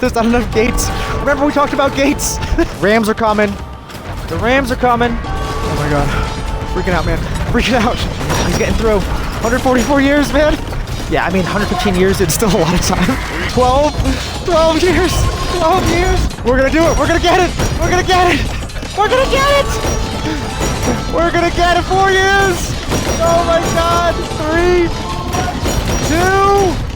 There's not enough gates. Remember we talked about gates? Rams are coming. The Rams are coming. Oh my god. Freaking out, man. Freaking out. He's getting through. 144 years, man. Yeah, I mean, 115 years, it's still a lot of time. 12 years. 12 years. We're gonna do it. We're gonna get it. We're gonna get it. We're gonna get it. We're gonna get it. 4 years. Oh my god. 3, 2.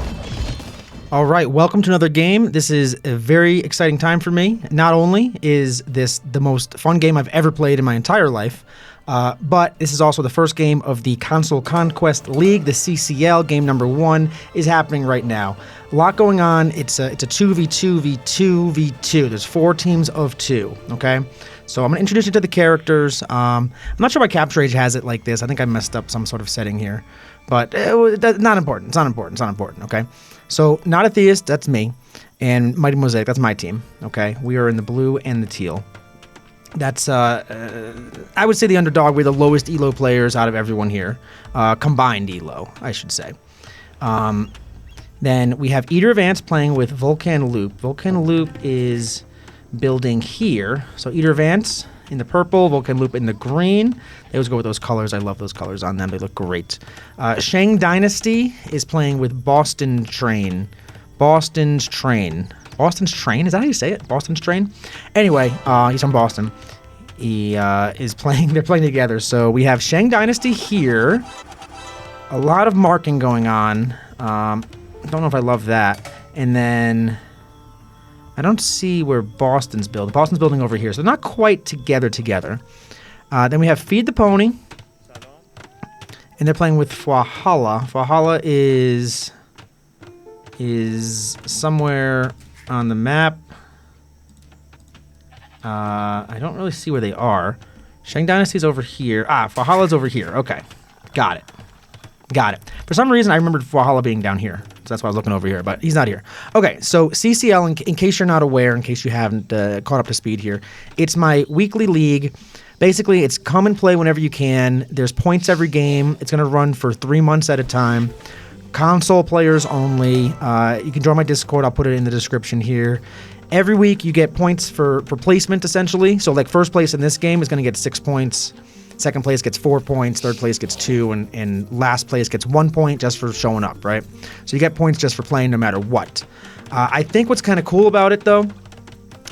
All right, welcome to another game. This is a very exciting time for me. Not only is this the most fun game I've ever played in my entire life, but this is also the first game of the Console Conquest League, the CCL. Game number 1 is happening right now. A lot going on. It's a 2v2v2v2. There's 4 teams of 2, okay? So I'm going to introduce you to the characters. I'm not sure why Capture Age has it like this. I think I messed up some sort of setting here. But not important. It's not important. It's not important, okay? So, Not a Theist, that's me. And Mighty Mosaic, that's my team, okay? We are in the blue and the teal. That's, I would say the underdog. We're the lowest ELO players out of everyone here. Combined ELO, I should say. Then we have Eater Advance playing with Volcan Loop. Volcan Loop is building here. So, Eater Advance in the purple, Volcan Loop in the green. They always go with those colors. I love those colors on them. They look great. Shang Dynasty is playing with Boston Train. Boston's Train. Boston's Train? Is that how you say it? Boston's Train? Anyway, he's from Boston. He is playing. They're playing together. So we have Shang Dynasty here. A lot of marking going on. Don't know if I love that. And then I don't see where Boston's building. Boston's building over here. So they're not quite together. Then we have Feed the Pony. And they're playing with Fwahala. Fwahala is somewhere on the map. I don't really see where they are. Shang Dynasty's over here. Fwahala's over here. Okay. Got it. For some reason, I remembered Fwahala being down here. So that's why I was looking over here, but he's not here. Okay, so CCL, in case you're not aware, in case you haven't caught up to speed here, it's my weekly league. Basically, it's come and play whenever you can. There's points every game. It's going to run for 3 months at a time. Console players only. You can join my Discord. I'll put it in the description here. Every week, you get points for placement, essentially. So, like, first place in this game is going to get 6 points. Second place gets 4 points, third place gets 2, and last place gets 1 point just for showing up, right? So you get points just for playing no matter what. I think what's kind of cool about it, though,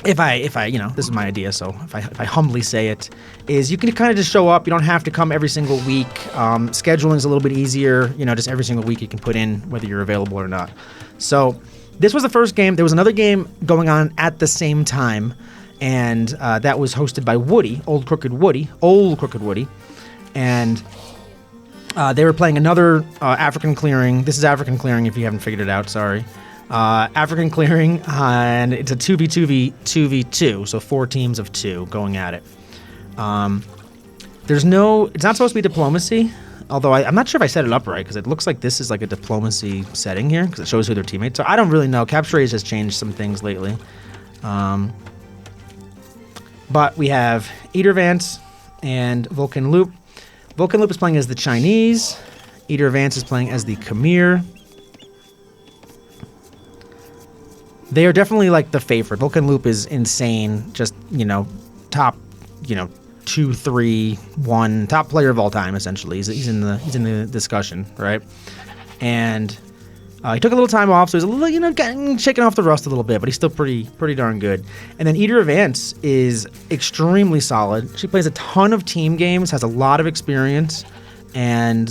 if I, this is my idea, so if I humbly say it, is you can kind of just show up. You don't have to come every single week. Scheduling is a little bit easier. Just every single week you can put in whether you're available or not. So this was the first game. There was another game going on at the same time. And that was hosted by Woody, Old Crooked Woody, and they were playing another African Clearing. This is African Clearing, if you haven't figured it out. Sorry, African Clearing, and it's a 2v2v2v2, so 4 teams of 2 going at it. It's not supposed to be diplomacy, although I'm not sure if I set it up right because it looks like this is like a diplomacy setting here because it shows who their teammates are. I don't really know. Capture Age has changed some things lately. But we have Eater Vance and Volcan Loop. Volcan Loop is playing as the Chinese. Eater Vance is playing as the Khmer. They are definitely like the favorite. Volcan Loop is insane. Just, top, 2, 3, 1, top player of all time, essentially. He's in the discussion, right? And he took a little time off, so he's a little, getting shaken off the rust a little bit, but he's still pretty darn good. And then Eater Advance is extremely solid. She plays a ton of team games, has a lot of experience, and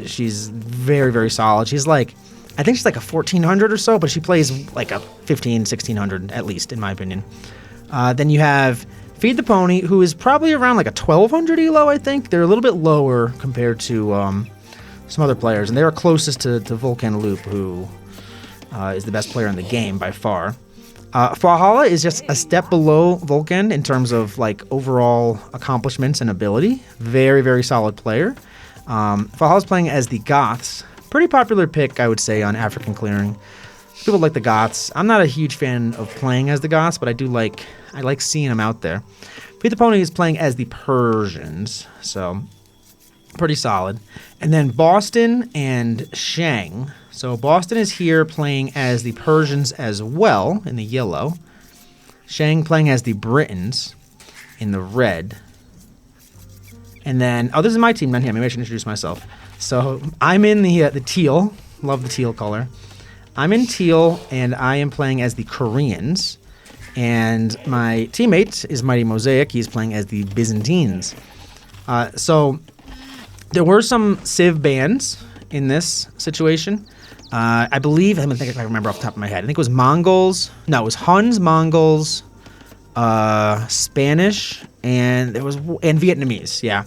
she's very, very solid. She's I think she's like a 1400 or so, but she plays like a 15, 1600 at least, in my opinion. Then you have Feed the Pony, who is probably around like a 1200 ELO, I think. They're a little bit lower compared to some other players, and they are closest to Volcan Loop, who is the best player in the game by far. Fwahala is just a step below Volcan in terms of overall accomplishments and ability. Very, very solid player. Fwahala's playing as the Goths. Pretty popular pick, I would say, on African Clearing. People like the Goths. I'm not a huge fan of playing as the Goths, but I like seeing them out there. Feed the Pony is playing as the Persians, so pretty solid. And then Boston and Shang. So Boston is here playing as the Persians as well in the yellow. Shang playing as the Britons in the red. And then, oh, this is my team down here. Maybe I should introduce myself. So I'm in the teal. Love the teal color. I'm in teal, and I am playing as the Koreans. And my teammate is Mighty Mosaic. He's playing as the Byzantines. So there were some Civ bans in this situation. I believe, I think if I remember off the top of my head, I think it was Mongols. No, it was Huns, Mongols, Spanish, and Vietnamese. Yeah,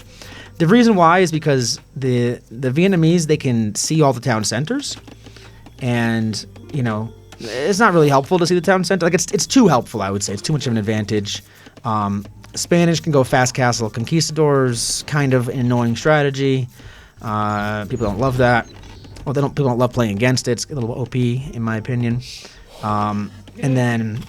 the reason why is because the Vietnamese, they can see all the town centers, and it's not really helpful to see the town center. Like it's too helpful, I would say. It's too much of an advantage. Spanish can go fast castle conquistadors, kind of an annoying strategy. People don't love that. Well, people don't love playing against it. It's a little OP, in my opinion. And then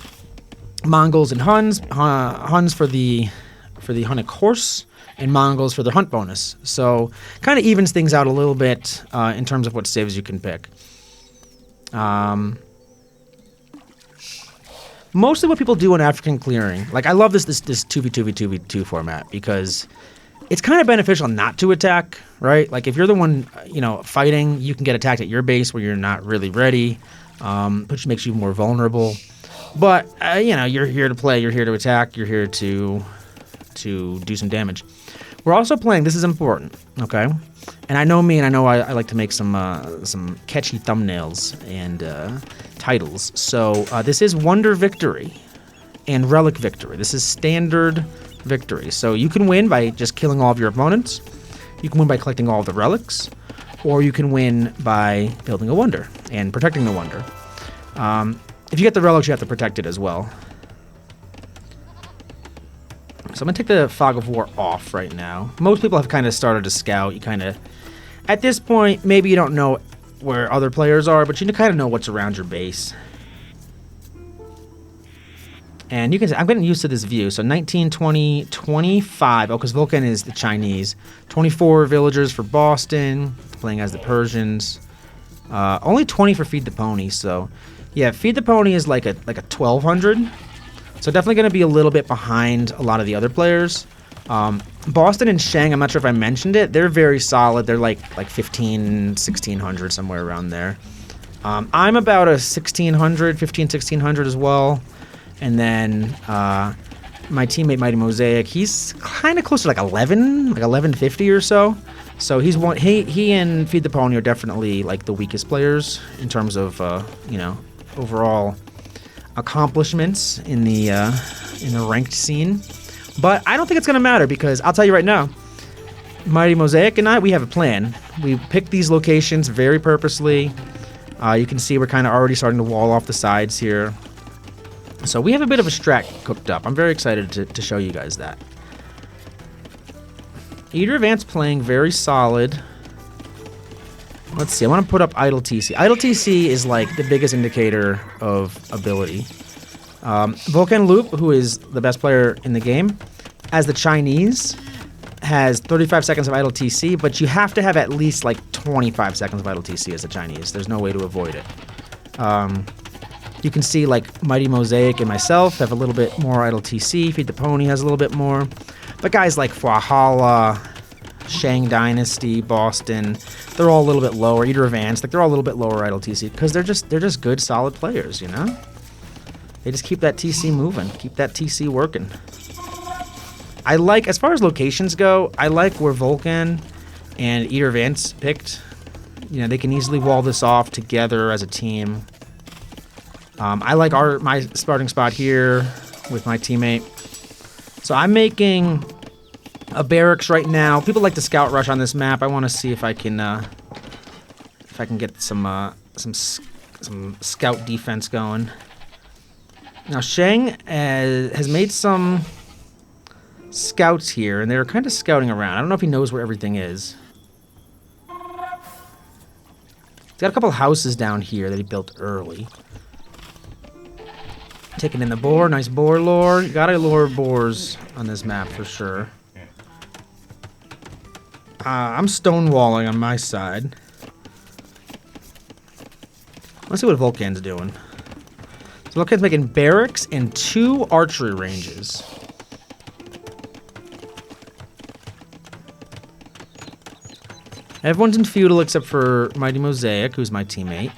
Mongols and Huns. Huns for the Hunnic horse, and Mongols for their hunt bonus. So kind of evens things out a little bit in terms of what civs you can pick. Mostly what people do in African clearing. Like, I love this 2v2v2v2 format because it's kind of beneficial not to attack, right? Like, if you're the one, fighting, you can get attacked at your base where you're not really ready, which makes you more vulnerable. But, you're here to play, you're here to attack, you're here to do some damage. We're also playing, this is important, okay? And I know me, and I know I like to make some catchy thumbnails and titles. So this is Wonder Victory and Relic Victory. This is standard victory. So you can win by just killing all of your opponents. You can win by collecting all of the relics. Or you can win by building a wonder and protecting the wonder. If you get the relics, you have to protect it as well. So I'm going to take the Fog of War off right now. Most people have kind of started to scout. You kind of, at this point, maybe you don't know where other players are, but you kind of know what's around your base. And you can see, I'm getting used to this view. So 19, 20, 25. Oh, because Vulcan is the Chinese. 24 villagers for Boston, playing as the Persians. Only 20 for Feed the Pony. So, yeah, Feed the Pony is like a 1200. So definitely going to be a little bit behind a lot of the other players. Boston and Shang, I'm not sure if I mentioned it. They're very solid. They're like 15, 1600, somewhere around there. I'm about a 1600, 15, 1600 as well. And then my teammate Mighty Mosaic, he's kind of close to like 1150 or so. So he's one. He and Feed the Pony are definitely like the weakest players in terms of overall accomplishments in the ranked scene. But I don't think it's gonna matter because I'll tell you right now, Mighty Mosaic and I, we have a plan. We picked these locations very purposely. You can see we're kind of already starting to wall off the sides here. So we have a bit of a strat cooked up. I'm very excited to show you guys that. Eater Advance playing very solid. Let's see, I want to put up Idle TC. Idle TC is like the biggest indicator of ability. Vulcan Loop, who is the best player in the game, as the Chinese, has 35 seconds of Idle TC, but you have to have at least like 25 seconds of Idle TC as the Chinese. There's no way to avoid it. You can see like Mighty Mosaic and myself have a little bit more Idle TC. Feed the Pony has a little bit more. But guys like Fwahala, Shang Dynasty, Boston, they're all a little bit lower. Eater Advance, like they're all a little bit lower Idle TC because they're just good, solid players, you know? They just keep that TC moving, keep that TC working. I like, as far as locations go, I like where Vulcan and Eater Advance picked. You know, they can easily wall this off together as a team. I like my starting spot here with my teammate. So I'm making a barracks right now. People like to scout rush on this map. I want to see if I can get some scout defense going. Now Shang has made some scouts here, and they're kind of scouting around. I don't know if he knows where everything is. He's got a couple houses down here that he built early. Taking in the boar, nice boar lore. You gotta lure boars on this map for sure. I'm stonewalling on my side. Let's see what Vulcan's doing. So Vulcan's making barracks and 2 archery ranges. Everyone's in feudal except for Mighty Mosaic, who's my teammate.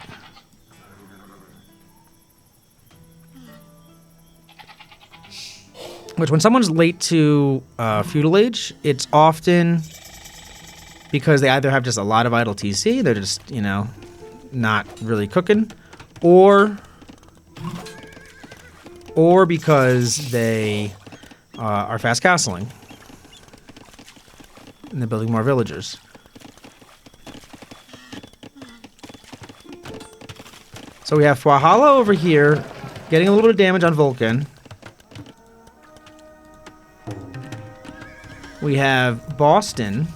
Which, when someone's late to feudal age, it's often because they either have just a lot of idle TC, they're just, you know, not really cooking, or because they are fast castling and they're building more villagers. So we have Fwahala over here getting a little bit of damage on Vulcan. We have Boston.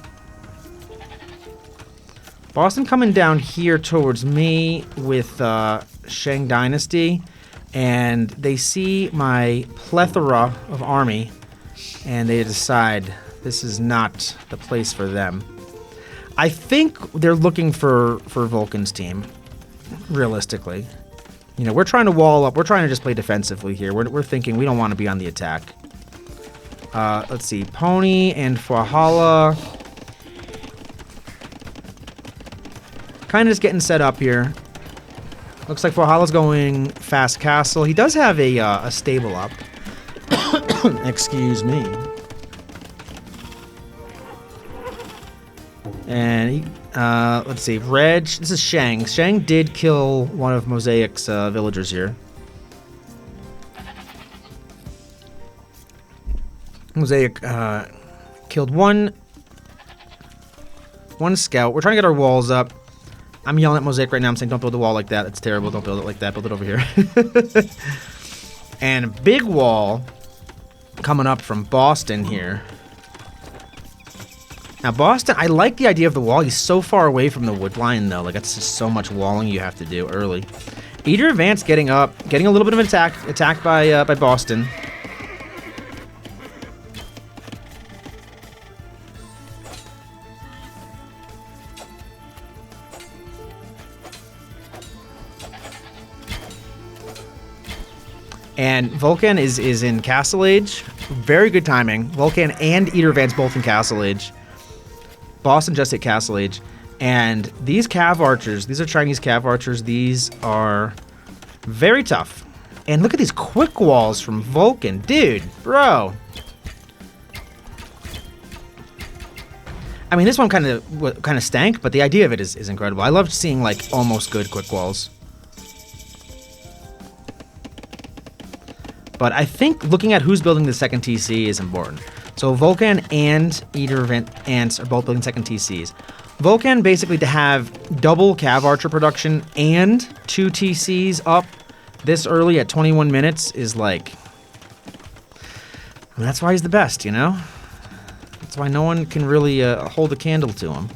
Boston coming down here towards me with Shang Dynasty, and they see my plethora of army, and they decide this is not the place for them. I think they're looking for Vulcan's team, realistically. You know, we're trying to wall up. We're trying to just play defensively here. We're thinking we don't want to be on the attack. Let's see. Pony and Fwahala. Kind of just getting set up here. Looks like Fwahala's going fast castle. He does have a stable up. Excuse me. And he, let's see. Reg. This is Shang. Shang did kill one of Mosaic's villagers here. Mosaic killed one scout. We're trying to get our walls up. I'm yelling at Mosaic right now. I'm saying, don't build the wall like that. That's terrible. Don't build it like that. Build it over here. And a big wall coming up from Boston here. Now, Boston, I like the idea of the wall. He's so far away from the wood line, though. Like, that's just so much walling you have to do early. Eater Advance getting up. Getting a little bit of an attack by Boston. And Vulcan is in Castle Age. Very good timing. Vulcan and Eater Advance both in Castle Age. Boston just hit Castle Age. And these Cav Archers, these are Chinese Cav Archers. These are very tough. And look at these quick walls from Vulcan. Dude, bro. I mean, this one kind of stank, but the idea of it is incredible. I loved seeing, like, almost good quick walls. But I think looking at who's building the second TC is important. So Vulcan and Eater Ants are both building second TCs. Vulcan, basically, to have double Cav Archer production and 2 TCs up this early at 21 minutes is like... And that's why he's the best, you know? That's why no one can really hold a candle to him.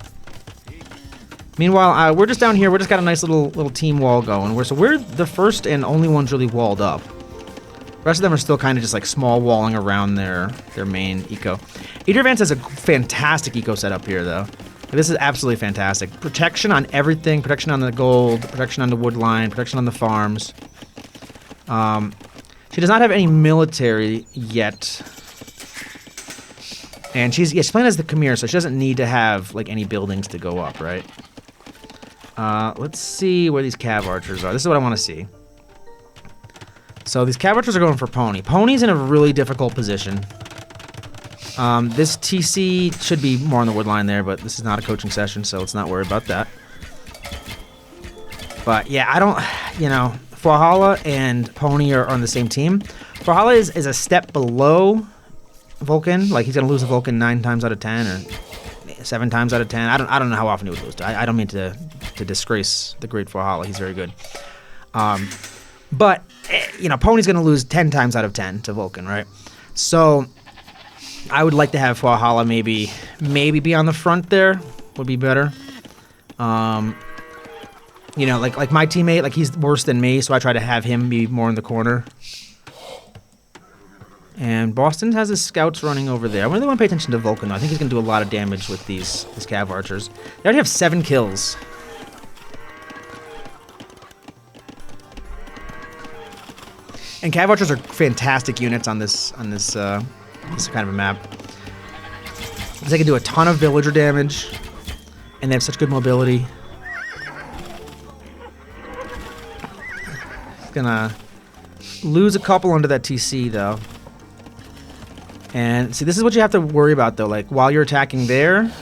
Meanwhile, we're just down here. We just got a nice little team wall going. We're the first and only ones really walled up. The rest of them are still kind of just like small walling around their main eco. Eater Advance has a fantastic eco setup here, though. This is absolutely fantastic. Protection on everything. Protection on the gold. Protection on the wood line. Protection on the farms. She does not have any military yet. And she's playing as the Khmer, so she doesn't need to have like any buildings to go up, right? Let's see where these Cav Archers are. This is what I want to see. So these Cav Archers are going for Pony. Pony's in a really difficult position. This TC should be more on the wood line there, but this is not a coaching session, so let's not worry about that. But yeah, I don't, you know, Fwahala and Pony are on the same team. Fwahala is a step below Vulcan. Like, he's going to lose a Vulcan 9 times out of 10 or 7 times out of 10. I don't know how often he would lose. I don't mean to disgrace the great Fwahala. He's very good. But, you know, Pony's going to lose 10 times out of 10 to Vulcan, right? So I would like to have Fwahala maybe be on the front there. Would be better. You know, like my teammate, like, he's worse than me, so I try to have him be more in the corner. And Boston has his scouts running over there. I really want to pay attention to Vulcan, though. I think he's going to do a lot of damage with these Cav Archers. They already have 7 kills. And cav archers are fantastic units on this this kind of a map. Because they can do a ton of villager damage, and they have such good mobility. It's gonna lose a couple under that TC though. And see, this is what you have to worry about though. Like while you're attacking there,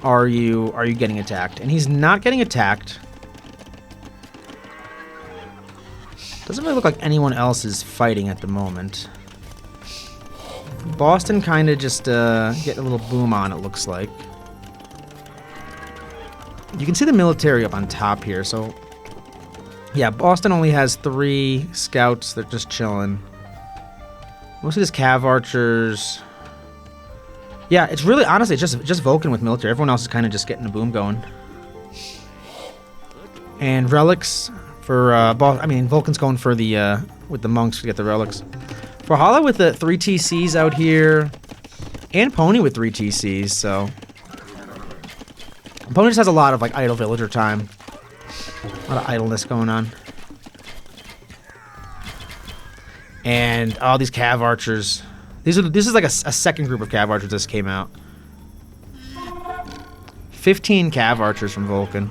are you getting attacked? And he's not getting attacked. Doesn't really look like anyone else is fighting at the moment. Boston kind of just getting a little boom on, it looks like. You can see the military up on top here, so... Yeah, Boston only has 3 scouts. They're just chilling. Most of these cav archers... Yeah, it's really, honestly, it's just Vulcan with military. Everyone else is kind of just getting a boom going. And relics for, Vulcan's going for the, with the monks to get the relics. For Hala with the 3 TCs out here, and Pony with 3 TCs, so... Pony just has a lot of, like, idle villager time. A lot of idleness going on. And all these cav archers. This is like a second group of cav archers that just came out. 15 cav archers from Vulcan.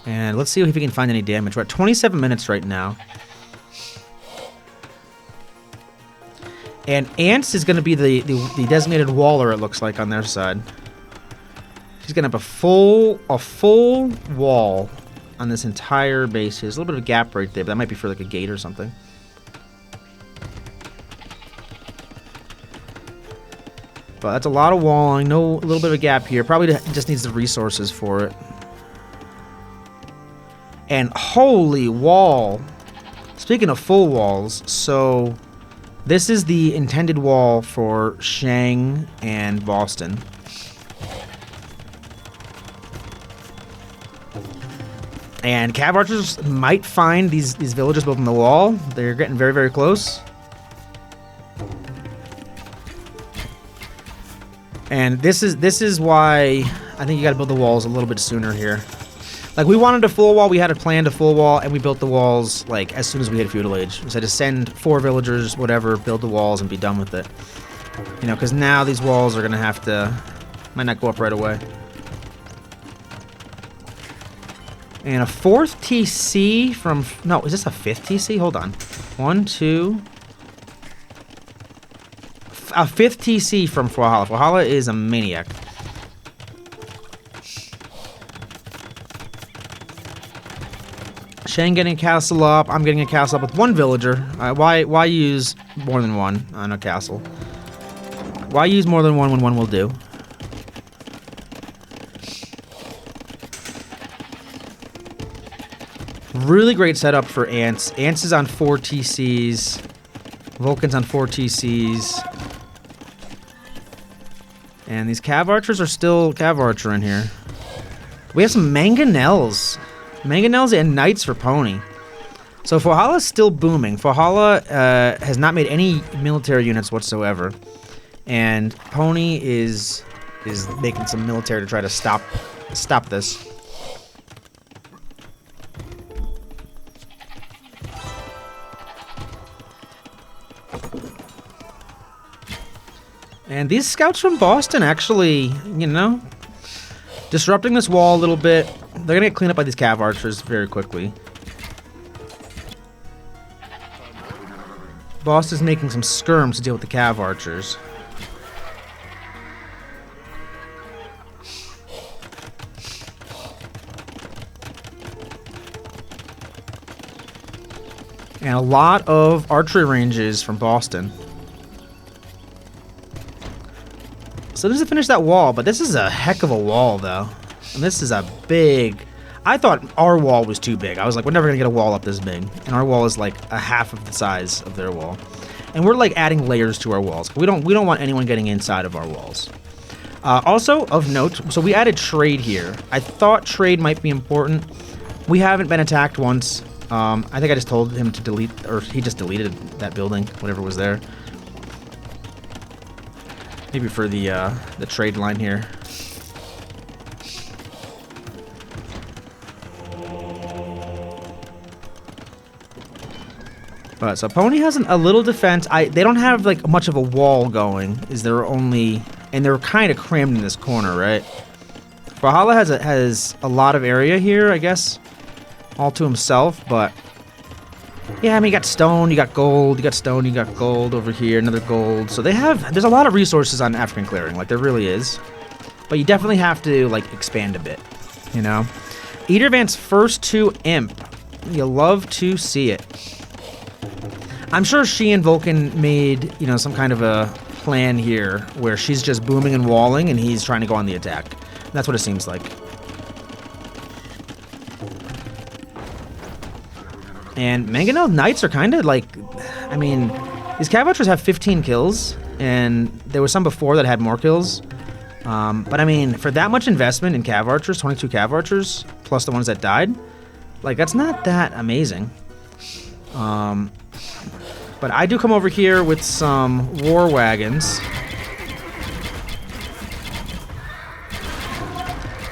And let's see if we can find any damage. We're at 27 minutes right now. And Ants is going to be the designated waller, it looks like, on their side. She's going to have a full wall on this entire base. There's a little bit of a gap right there, but that might be for like a gate or something. But that's a lot of walling. A little bit of a gap here. Probably just needs the resources for it. And holy wall. Speaking of full walls, so this is the intended wall for Shang and Boston. And cav archers might find these villagers building the wall. They're getting very, very close. And this is why I think you got to build the walls a little bit sooner here. Like, we wanted a full wall, we had a plan to full wall, and we built the walls, like, as soon as we hit Feudal Age. We said to send 4 villagers, whatever, build the walls, and be done with it. You know, because now these walls are going to have to... Might not go up right away. And a 4th TC from... No, is this a 5th TC? Hold on. 1, 2... A 5th TC from Valhalla. Valhalla is a maniac. Shang getting a castle up. I'm getting a castle up with 1 villager. Why use more than 1 on a castle? Why use more than 1 when 1 will do? Really great setup for Ants. Ants is on 4 TCs. Vulcan's on 4 TCs. And these cav archers are still cav archer in here. We have some mangonels. Mangonels and knights for Pony. So Valhalla's still booming. Valhalla has not made any military units whatsoever. And Pony is making some military to try to stop this. And these scouts from Boston actually, you know, disrupting this wall a little bit. They're going to get cleaned up by these cav archers very quickly. Boston's making some skirms to deal with the cav archers. And a lot of archery ranges from Boston. So this is to finish that wall, but this is a heck of a wall, though. And this is a big... I thought our wall was too big. I was like, we're never going to get a wall up this big. And our wall is like a half of the size of their wall. And we're like adding layers to our walls. We don't want anyone getting inside of our walls. Also, of note, so we added trade here. I thought trade might be important. We haven't been attacked once. I think I just told him to delete, or he just deleted that building, whatever was there. Maybe for the trade line here. But so Pony has a little defense. They don't have like much of a wall going. And they're kind of crammed in this corner, right? Valhalla has a lot of area here, I guess, all to himself. But yeah, I mean, you got stone, you got gold, you got stone, you got gold over here, another gold. So there's a lot of resources on African Clearing, like there really is. But you definitely have to like expand a bit, you know. Eater Vance first to Imp. You love to see it. I'm sure she and Vulcan made, you know, some kind of a plan here where she's just booming and walling and he's trying to go on the attack. That's what it seems like. And Mangonel Knights are kind of like, I mean, these Cav Archers have 15 kills, and there was some before that had more kills. But I mean, for that much investment in Cav Archers, 22 Cav Archers, plus the ones that died, like that's not that amazing. But I do come over here with some war wagons.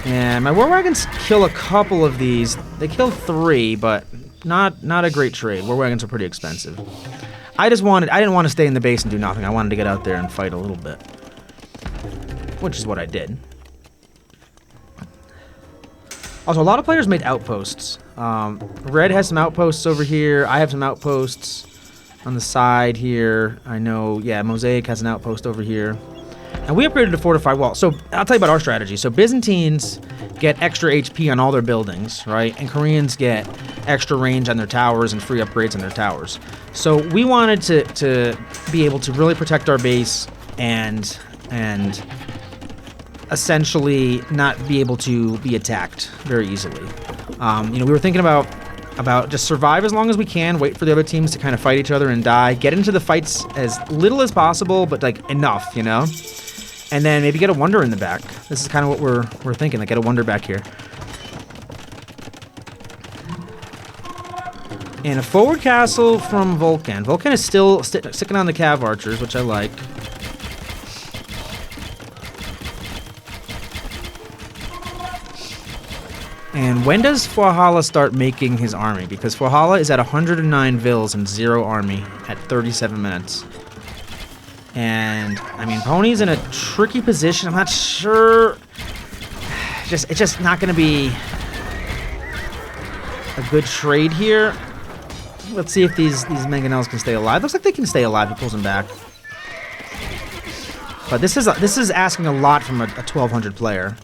And my war wagons kill a couple of these. They kill 3, but not a great trade. War wagons are pretty expensive. I didn't want to stay in the base and do nothing. I wanted to get out there and fight a little bit. Which is what I did. Also, a lot of players made outposts. Red has some outposts over here. I have some outposts on the side here. I know, yeah, Mosaic has an outpost over here. And we upgraded to fortified wall. So I'll tell you about our strategy. So Byzantines get extra HP on all their buildings, right? And Koreans get extra range on their towers and free upgrades on their towers. So we wanted to be able to really protect our base and essentially not be able to be attacked very easily. You know, we were thinking about just survive as long as we can, wait for the other teams to kind of fight each other and die, get into the fights as little as possible, but like enough, you know? And then maybe get a wonder in the back. This is kind of what we're thinking, like get a wonder back here. And a forward castle from Vulcan. Vulcan is still sticking on the Cav Archers, which I like. And when does Valhalla start making his army? Because Valhalla is at 109 vills and 0 army at 37 minutes. And, I mean, Pony's in a tricky position. I'm not sure. It's just not going to be a good trade here. Let's see if these Mangonels can stay alive. Looks like they can stay alive. He pulls them back. But this is asking a lot from a 1200 player.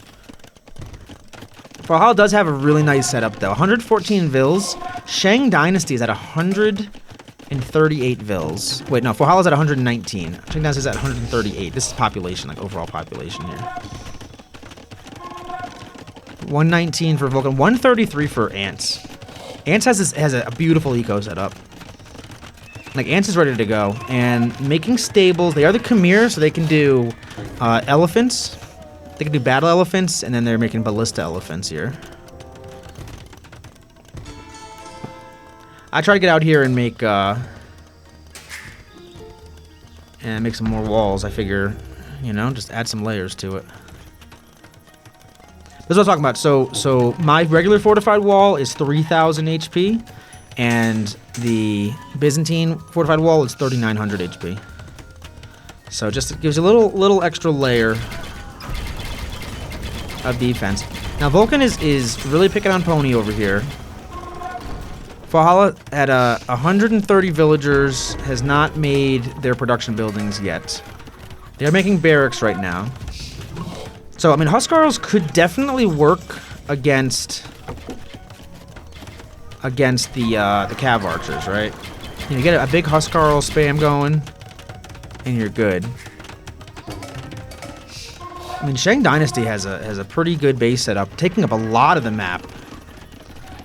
Valhalla does have a really nice setup, though. 114 vills. Shang Dynasty is at 138 vills. Wait, no, Valhalla's at 119. Shang Dynasty is at 138. This is population, like overall population here. 119 for Vulcan, 133 for Ants. Ants has a beautiful eco setup. Like, Ants is ready to go. And making stables, they are the Khmer, so they can do elephants. They can do battle elephants, and then they're making ballista elephants here. I try to get out here and make some more walls. I figure, you know, just add some layers to it. This is what I'm talking about. So my regular fortified wall is 3,000 HP, and the Byzantine fortified wall is 3,900 HP. So just it gives you a little extra layer of defense. Now Vulcan is really picking on Pony over here. Valhalla at 130 villagers has not made their production buildings yet. They are making barracks right now. So I mean, Huskarls could definitely work against the Cav Archers, right? You get a big Huskarl spam going, and you're good. I mean, Shang Dynasty has a pretty good base setup, taking up a lot of the map.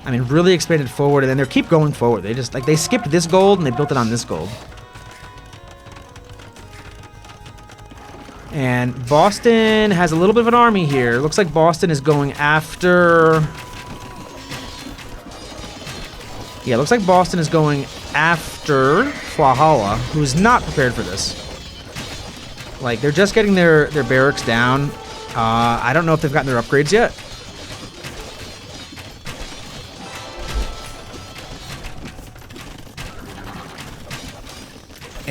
I mean, really expanded forward, and then they keep going forward. They just, like, they skipped this gold, and they built it on this gold. And Boston has a little bit of an army here. Looks like Boston is going after... Yeah, looks like Boston is going after Valhalla, who's not prepared for this. Like, they're just getting their barracks down. I don't know if they've gotten their upgrades yet.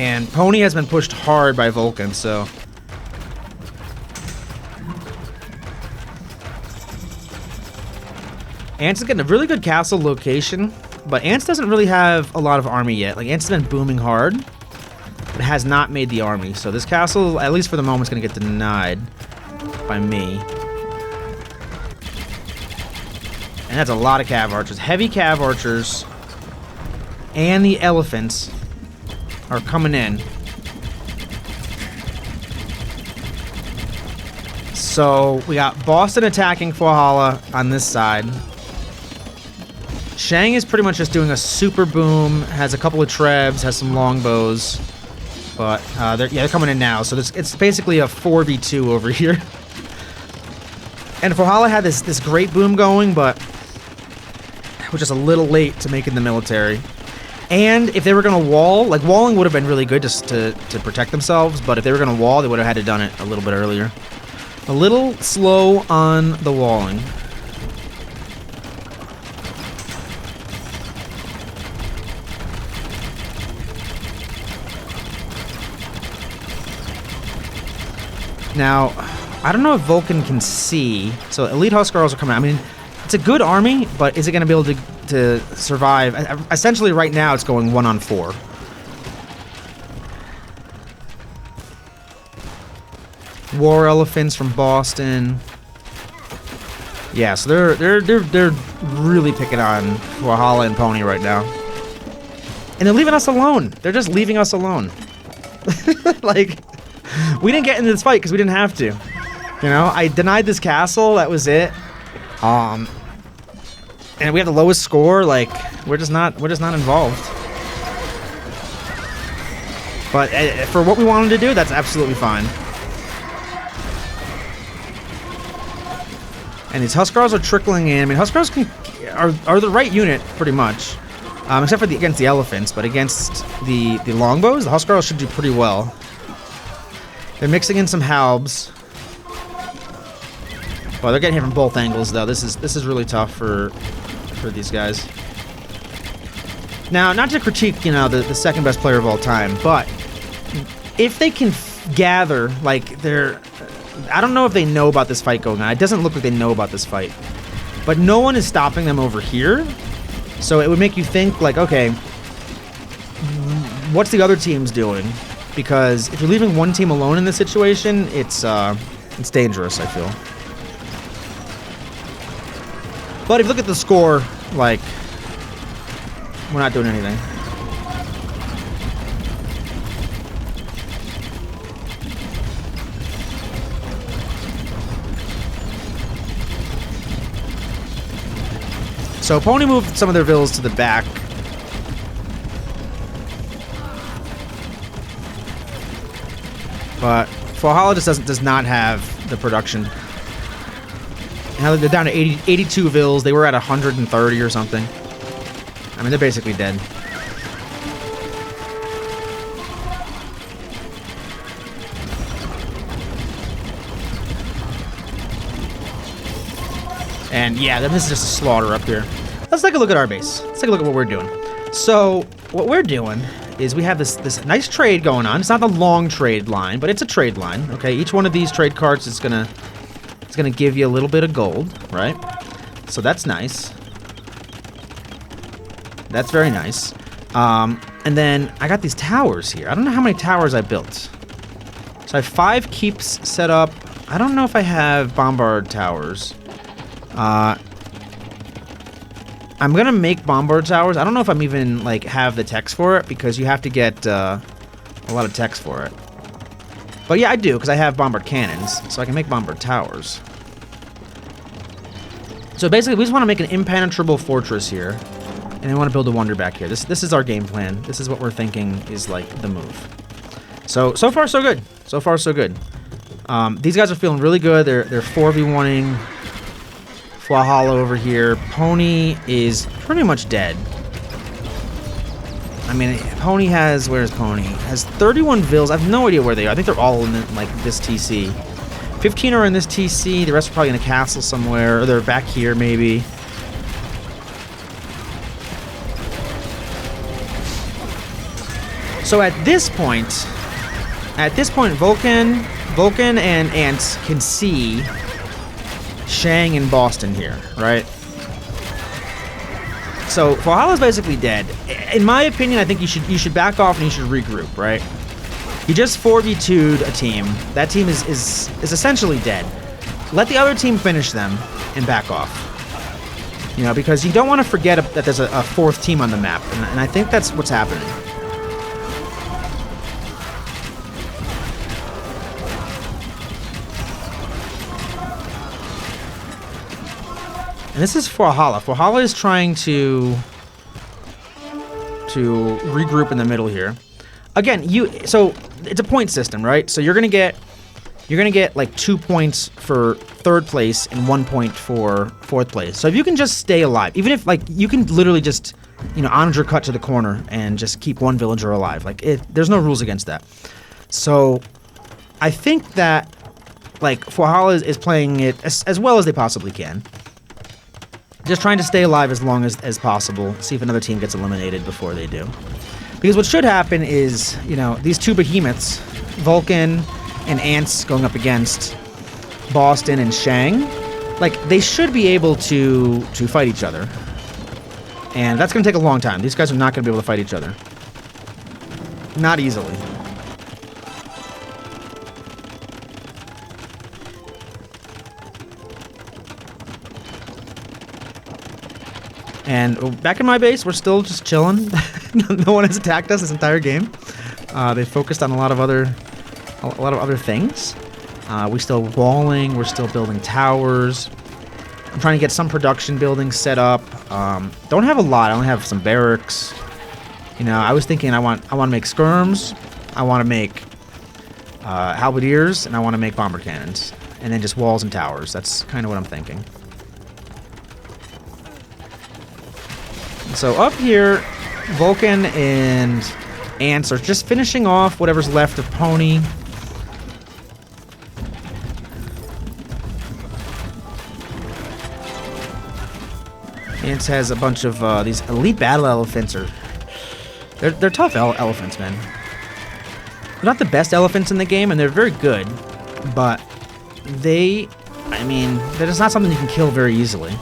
And Pony has been pushed hard by Vulcan, so... Ants is getting a really good castle location, but Ants doesn't really have a lot of army yet. Like, Ants has been booming hard, but has not made the army. So this castle, at least for the moment, is going to get denied by me. And that's a lot of cav archers. Heavy cav archers and the elephants are coming in. So we got Boston attacking Valhalla on this side. Shang is pretty much just doing a super boom, has a couple of trebs, has some longbows, but they're coming in now. So it's basically a 4v2 over here. And Valhalla had this great boom going, but was just a little late to make it in the military. And if they were going to wall, like walling would have been really good just to protect themselves, but if they were going to wall, they would have had to done it a little bit earlier. A little slow on the walling. Now, I don't know if Vulcan can see, so Elite Huskarls are coming out. I mean, it's a good army, but is it going to be able to survive? Essentially, right now, it's going 1-on-4. War Elephants from Boston. Yeah, so they're really picking on Valhalla and Pony right now. And they're leaving us alone. They're just leaving us alone. Like, we didn't get into this fight because we didn't have to. You know, I denied this castle, that was it. And we have the lowest score, like, we're just not involved. But for what we wanted to do, that's absolutely fine. And these Huskarls are trickling in. I mean, Huskarls are the right unit, pretty much. Except for against the elephants, but against the longbows, the Huskarls should do pretty well. They're mixing in some halbs. Well, they're getting hit from both angles, though. This is really tough for these guys. Now, not to critique, you know, the second best player of all time, but if they can gather, like, I don't know if they know about this fight going on. It doesn't look like they know about this fight. But no one is stopping them over here. So it would make you think, like, okay, what's the other teams doing? Because if you're leaving one team alone in this situation, it's dangerous, I feel. But if you look at the score, like, we're not doing anything. So Pony moved some of their villas to the back. But Valhalla just does not have the production. Now they're down to 82 vills. They were at 130 or something. I mean, they're basically dead. And yeah, this is just a slaughter up here. Let's take a look at our base. Let's take a look at what we're doing. So what we're doing is we have this nice trade going on. It's not the long trade line, but it's a trade line. Okay, each one of these trade carts is gonna give you a little bit of gold, right? So that's nice. That's very nice. And then I got these towers here. I don't know how many towers I built. So I have 5 keeps set up. I don't know if I have bombard towers. I'm gonna make bombard towers. I don't know if I'm even like have the text for it because you have to get a lot of text for it. But yeah, I do because I have bombard cannons, so I can make bombard towers. So basically, we just want to make an impenetrable fortress here, and we want to build a wonder back here. This is our game plan. This is what we're thinking is like the move. So far so good. So far so good. These guys are feeling really good. They're 4v1ing. Valhalla over here. Pony is pretty much dead. I mean, Pony has... Where's Pony? Has 31 vills. I have no idea where they are. I think they're all in like this TC. 15 are in this TC. The rest are probably in a castle somewhere. Or they're back here, maybe. So at this point, Vulcan and Ants can see Shang and Boston here, right? So Valhalla's basically dead. In my opinion, I think you should back off and you should regroup, right? You just 4v2'd a team. That team is essentially dead. Let the other team finish them and back off. You know, because you don't want to forget that there's a fourth team on the map, and I think that's what's happening. And this is Valhalla. Valhalla is trying to regroup in the middle here. Again, so it's a point system, right? So you're gonna get like 2 points for third place and 1 point for fourth place. So if you can just stay alive, even if like you can literally just, you know, onager cut to the corner and just keep one villager alive. Like there's no rules against that. So I think that like Valhalla is playing it as well as they possibly can. Just trying to stay alive as long as possible. See if another team gets eliminated before they do. Because what should happen is, you know, these two behemoths, Vulcan and Ants going up against Boston and Shang, like, they should be able to fight each other. And that's going to take a long time. These guys are not going to be able to fight each other. Not easily. And back in my base, we're still just chilling. No one has attacked us this entire game. They focused on a lot of other things. We're still walling. We're still building towers. I'm trying to get some production buildings set up. Don't have a lot. I only have some barracks. You know, I was thinking I want to make skirms. I want to make halberdiers, and I want to make bomber cannons, and then just walls and towers. That's kind of what I'm thinking. So up here, Vulcan and Ants are just finishing off whatever's left of Pony. Ants has a bunch of these elite battle elephants. They're tough elephants, man. They're not the best elephants in the game, and they're very good, but they're just not something you can kill very easily.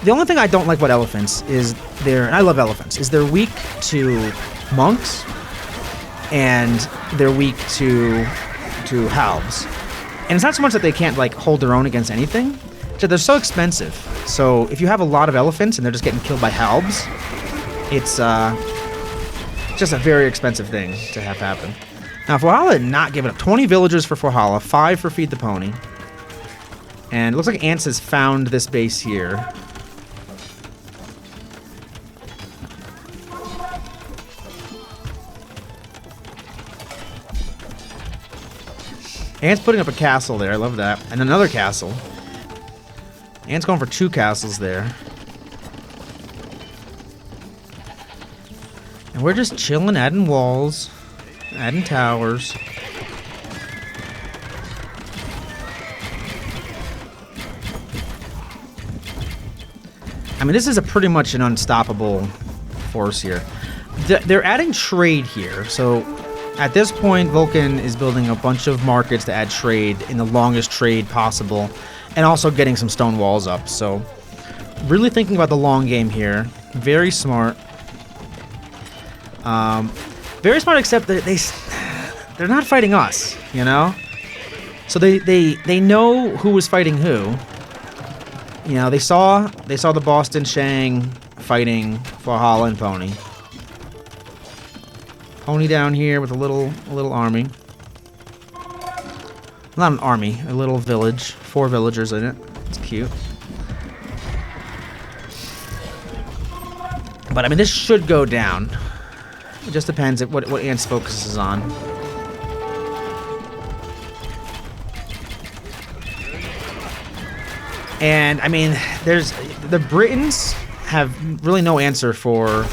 The only thing I don't like about elephants is and I love elephants, is they're weak to monks, and they're weak to halbs. And it's not so much that they can't, like, hold their own against anything, so they're so expensive. So if you have a lot of elephants and they're just getting killed by halbs, it's just a very expensive thing to have happen. Now, Valhalla did not give it up. 20 villagers for Valhalla, 5 for Feed the Pony. And it looks like Ants has found this base here. Ant's putting up a castle there. I love that. And another castle. Ant's going for 2 castles there. And we're just chilling, adding walls, adding towers. I mean, this is pretty much an unstoppable force here. They're adding trade here, so at this point, Vulcan is building a bunch of markets to add trade in the longest trade possible, and also getting some stone walls up. So, really thinking about the long game here. Very smart. Very smart, except that they're not fighting us, you know? So they know who was fighting who. You know, they saw the Boston Shang fighting Valhalla and Pony. Pony down here with a little army. Not an army, a little village. 4 villagers in it. It's cute. But I mean, this should go down. It just depends on what Ants focuses on. And I mean, the Britons have really no answer for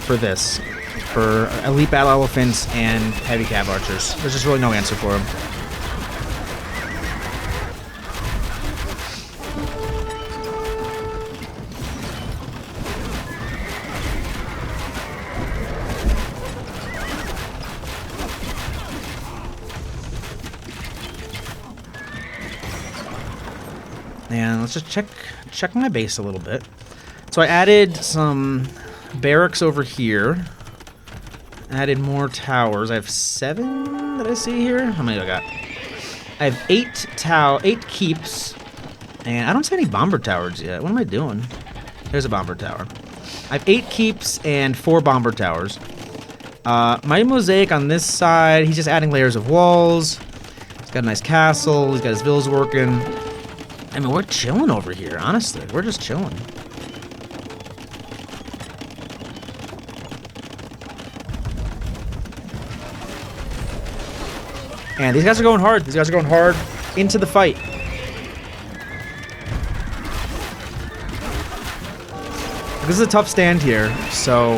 this. For elite battle elephants and heavy cav archers. There's just really no answer for them. And let's just check my base a little bit. So I added some barracks over here. Added more towers. I have 7 that I see here. How many do I got? I have 8 keeps. And I don't see any bomber towers yet. What am I doing? There's a bomber tower. I have 8 keeps and 4 bomber towers. My mosaic on this side, he's just adding layers of walls. He's got a nice castle. He's got his villas working. I mean, we're chilling over here, honestly. We're just chilling. And these guys are going hard. These guys are going hard into the fight. This is a tough stand here. So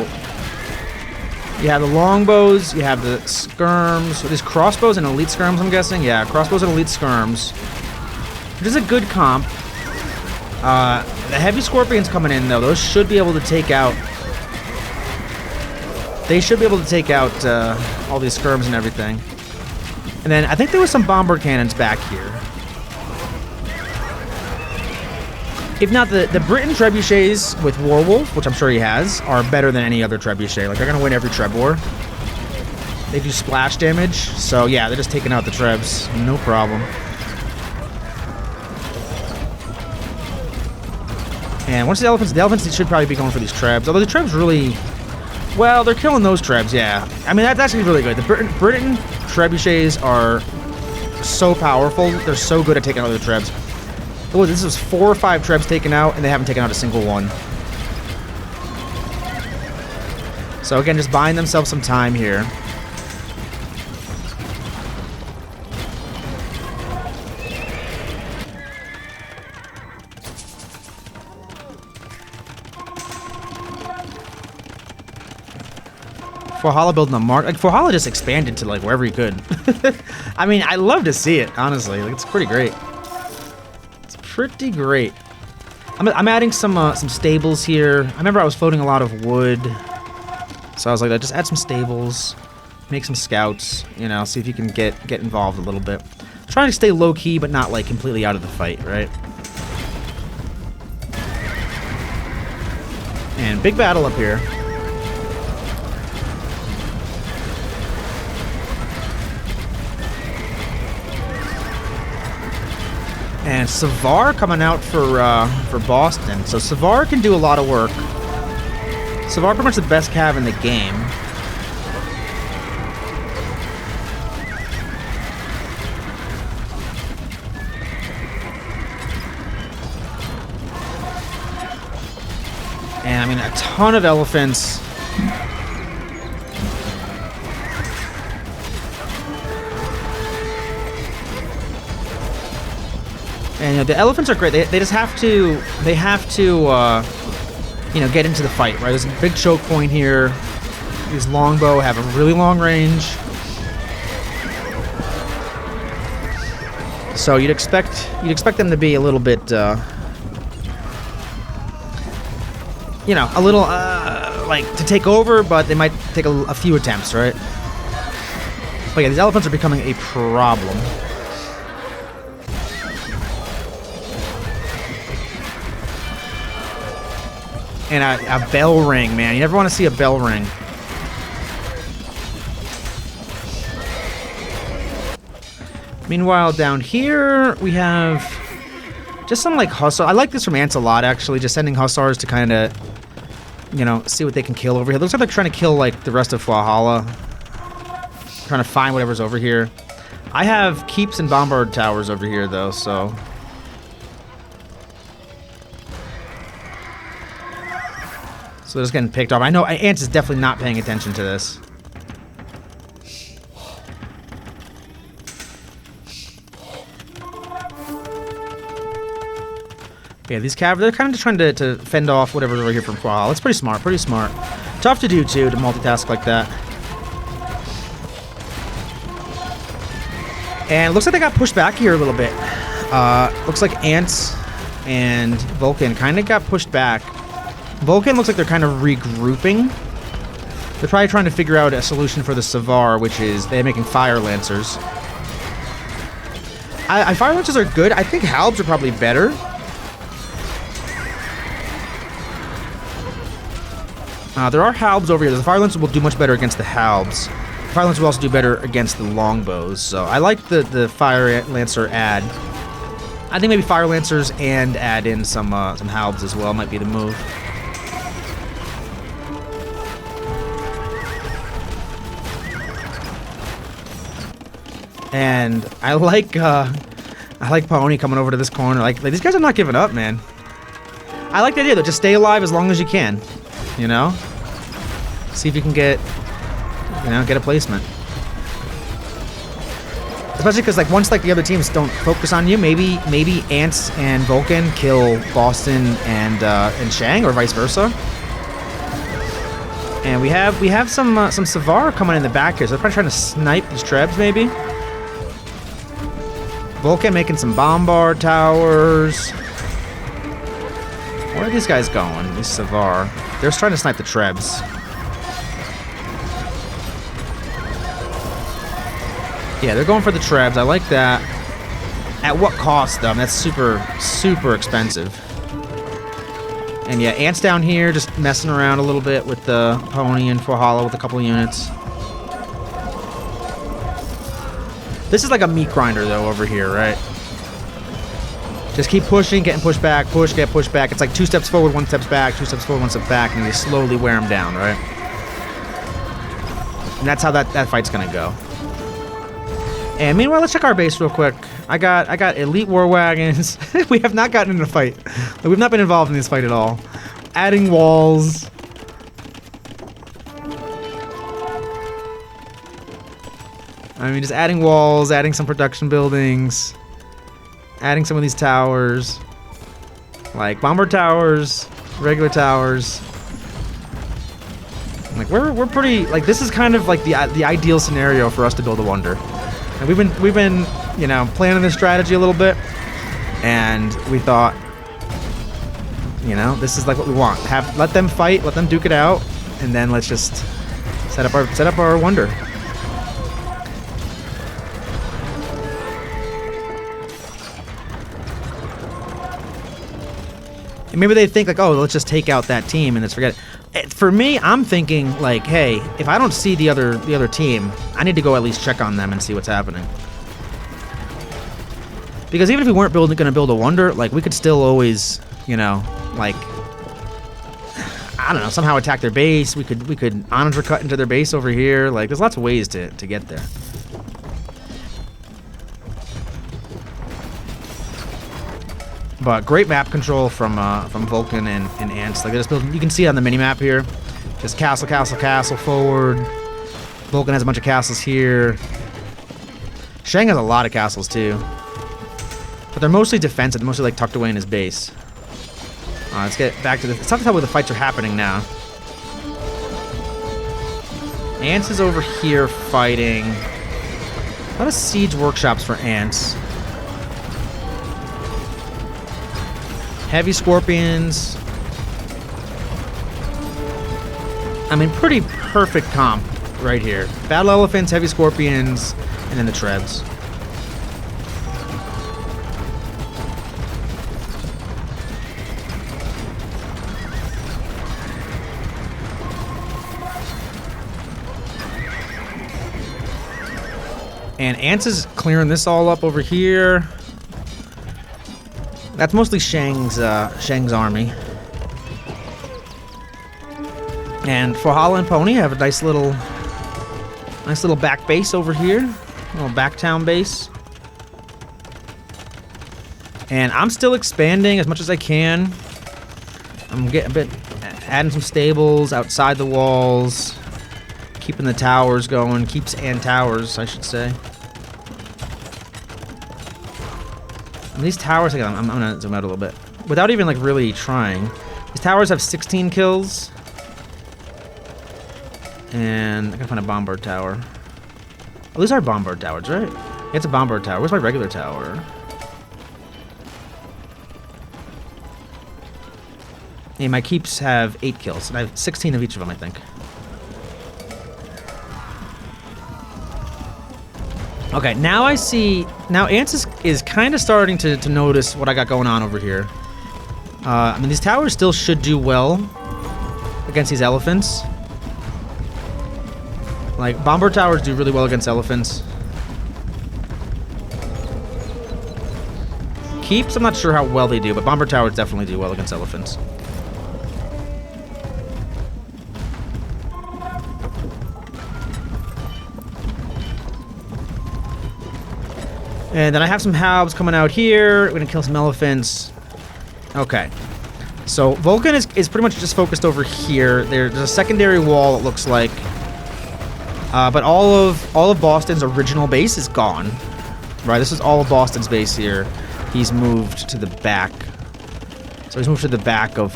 you have the longbows, you have the skirms. These crossbows and elite skirms, I'm guessing. Yeah, crossbows and elite skirms. Which is a good comp. The heavy scorpions coming in, though. Those should be able to take out... They should be able to take out all these skirms and everything. And then I think there was some bomber cannons back here. If not, the Britain trebuchets with Warwolf, which I'm sure he has, are better than any other trebuchet. Like, they're going to win every treb war. They do splash damage. So, yeah, they're just taking out the trebs. No problem. And once the elephants should probably be going for these trebs. Although the trebs really... Well, they're killing those trebs, yeah. I mean, that's actually really good. The Britain trebuchets are so powerful. They're so good at taking out the trebs. Oh, this is 4 or 5 trebs taken out, and they haven't taken out a single one. So again, just buying themselves some time here. Valhalla building a mark. Like, Valhalla just expanded to, like, wherever he could. I mean, I love to see it, honestly. Like, it's pretty great. It's pretty great. I'm adding some stables here. I remember I was floating a lot of wood. So I was like, just add some stables. Make some scouts. You know, see if you can get involved a little bit. Trying to stay low-key, but not, like, completely out of the fight, right? And big battle up here. And Savar coming out for Boston. So Savar can do a lot of work. Savar pretty much the best cav in the game. And I mean, a ton of elephants. And, you know, the elephants are great. They just have to, you know, get into the fight, right? There's a big choke point here. These longbow have a really long range. So you'd expect them to be a little bit, you know, a little, like, to take over, but they might take a few attempts, right? But yeah, these elephants are becoming a problem. And a bell ring, man. You never want to see a bell ring. Meanwhile, down here, we have just some, like, hussar. I like this from Ants a lot, actually. Just sending hussars to kind of, you know, see what they can kill over here. Looks like they're trying to kill, like, the rest of Valhalla. Trying to find whatever's over here. I have keeps and bombard towers over here, though, so... So they're just getting picked off. I know Ants is definitely not paying attention to this. Yeah, these cav, they're kind of just trying to fend off whatever's over here from Valhalla. It's pretty smart, pretty smart. Tough to do, too, to multitask like that. And it looks like they got pushed back here a little bit. Looks like Ants and Vulcan kind of got pushed back. Vulcan looks like they're kind of regrouping. They're probably trying to figure out a solution for the Savar, which is they're making Fire Lancers. Fire Lancers are good. I think Halbs are probably better. There are halbs over here. The Fire Lancers will do much better against the halbs. The Fire Lancers will also do better against the longbows. So I like the Fire Lancer add. I think maybe Fire Lancers and add in some halbs as well might be the move. And I like Pony coming over to this corner. Like these guys are not giving up, man. I like the idea though. Just stay alive as long as you can. You know? See if you can get a placement. Especially because like once like the other teams don't focus on you, maybe Ants and Vulcan kill Boston and Shang, or vice versa. And we have some Savar coming in the back here, so they're probably trying to snipe these Trebs maybe. Vulcan making some bombard towers. Where are these guys going? These Savar. They're just trying to snipe the Trebs. Yeah, they're going for the Trebs. I like that. At what cost, though? That's super, super expensive. And yeah, Ant's down here just messing around a little bit with the Pony and Forhala with a couple of units. This is like a meat grinder, though, over here, right? Just keep pushing, getting pushed back, push, get pushed back. It's like 2 steps forward, 1 step back, 2 steps forward, 1 step back, and you slowly wear them down, right? And that's how that fight's gonna go. And meanwhile, let's check our base real quick. I got elite war wagons. We have not gotten in a fight. Like, we've not been involved in this fight at all. Adding walls. I mean, just adding walls, adding some production buildings, adding some of these towers, like bomber towers, regular towers. Like we're pretty, like, this is kind of like the ideal scenario for us to build a wonder. And we've been you know, planning this strategy a little bit, and we thought, you know, this is like what we want. Let them fight, let them duke it out, and then let's just set up our wonder. And maybe they think like, oh, let's just take out that team and let's forget it. For me, I'm thinking like, hey, if I don't see the other team, I need to go at least check on them and see what's happening. Because even if we weren't going to build a wonder, like, we could still always, you know, like, I don't know, somehow attack their base. We could honor cut into their base over here. Like, there's lots of ways to get there. But great map control from Vulcan and Ants. Like, they're just building, you can see it on the mini map here. Just castle, castle, castle forward. Vulcan has a bunch of castles here. Shang has a lot of castles too. But they're mostly defensive, mostly like tucked away in his base. Let's get back to it's tough to tell where the fights are happening now. Ants is over here fighting. A lot of siege workshops for Ants. Heavy scorpions. I mean, pretty perfect comp right here. Battle elephants, heavy scorpions, and then the Trebs. And Ants is clearing this all up over here. That's mostly Shang's army. And Forhala and Pony have a nice little back base over here, a little back town base. And I'm still expanding as much as I can. I'm adding some stables outside the walls, keeping the towers going, and towers, I should say. And these towers, again, I'm gonna zoom out a little bit, without even like really trying. These towers have 16 kills. And I gotta find a bombard tower. Oh, these are bombard towers, right? Yeah, it's a bombard tower. Where's my regular tower? Yeah, my keeps have 8 kills, and I have 16 of each of them, I think. Okay, now I see. Now Ants is kind of starting to notice what I got going on over here. I mean, these towers still should do well against these elephants. Like, bomber towers do really well against elephants. Keeps, I'm not sure how well they do, but bomber towers definitely do well against elephants. And then I have some halbs coming out here. We're gonna kill some elephants. Okay. So Vulcan is pretty much just focused over here. There's a secondary wall, it looks like. But all of Boston's original base is gone. Right, this is all of Boston's base here. He's moved to the back. So he's moved to the back of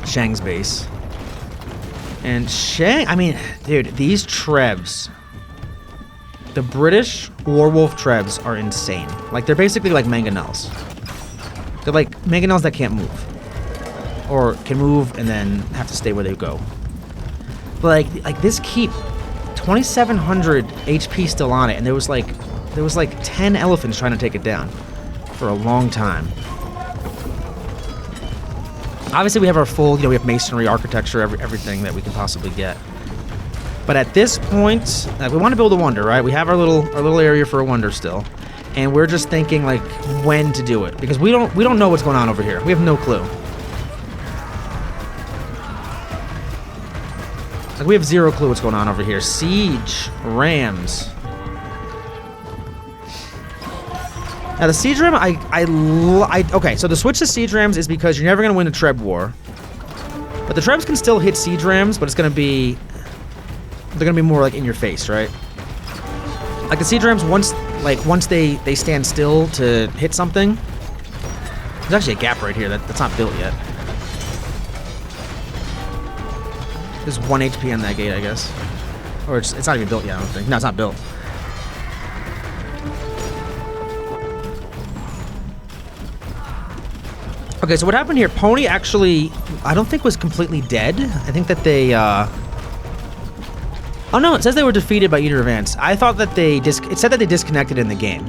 Shang's base. And Shang, I mean, dude, these Trebs. The British Warwolf Trebs are insane. Like, they're basically like mangonels. They're like mangonels that can't move. Or can move and then have to stay where they go. But like this keep, 2,700 HP still on it, and there was like 10 elephants trying to take it down for a long time. Obviously, we have our full, we have masonry, architecture, everything that we can possibly get. But at this point, we want to build a wonder, right? We have our little area for a wonder still, and we're just thinking like when to do it, because we don't know what's going on over here. We have no clue. Like, we have zero clue what's going on over here. Siege rams. Now the siege ram, okay. So the switch to siege rams is because you're never gonna win a Treb war, but the Trebs can still hit siege rams, but they're gonna be more like in your face, right? Like the siege rams, once they stand still to hit something. There's actually a gap right here that's not built yet. There's 1 HP on that gate, I guess, or it's not even built yet. I don't think. No, it's not built. Okay, so what happened here? Pony actually, I don't think was completely dead. I think that they. Oh no, it says they were defeated by Eater of Ants. I thought that it said that they disconnected in the game.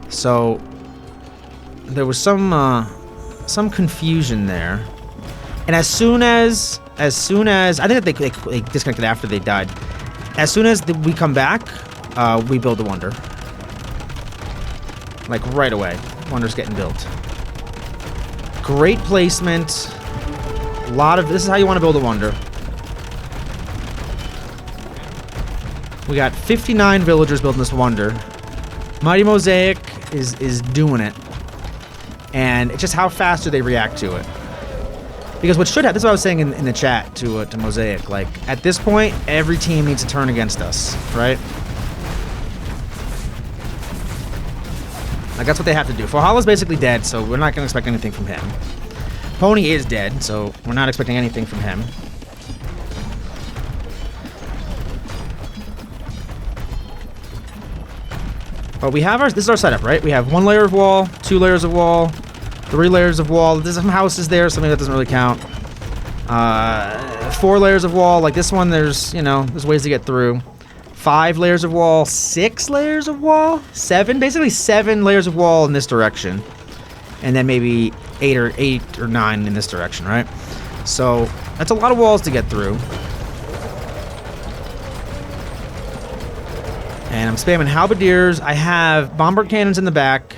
So there was some confusion there. And as soon as I think that they disconnected after they died. As soon as we come back, we build a wonder. Like right away, wonder's getting built. Great placement. This is how you want to build a wonder. We got 59 villagers building this wonder. Mighty Mosaic is doing it. And it's just how fast do they react to it. Because what should happen, this is what I was saying in the chat to Mosaic, like, at this point, every team needs to turn against us, right? Like, that's what they have to do. Valhalla's basically dead, so we're not going to expect anything from him. Pony is dead, so we're not expecting anything from him. But we have this is our setup, right? We have 1 layer of wall, 2 layers of wall, 3 layers of wall. There's some houses there, something that doesn't really count. 4 layers of wall, like this one, there's ways to get through. 5 layers of wall, 6 layers of wall, 7, basically 7 layers of wall in this direction. And then maybe 8 or 9 in this direction, right? So that's a lot of walls to get through. And I'm spamming halberdiers. I have bombard cannons in the back.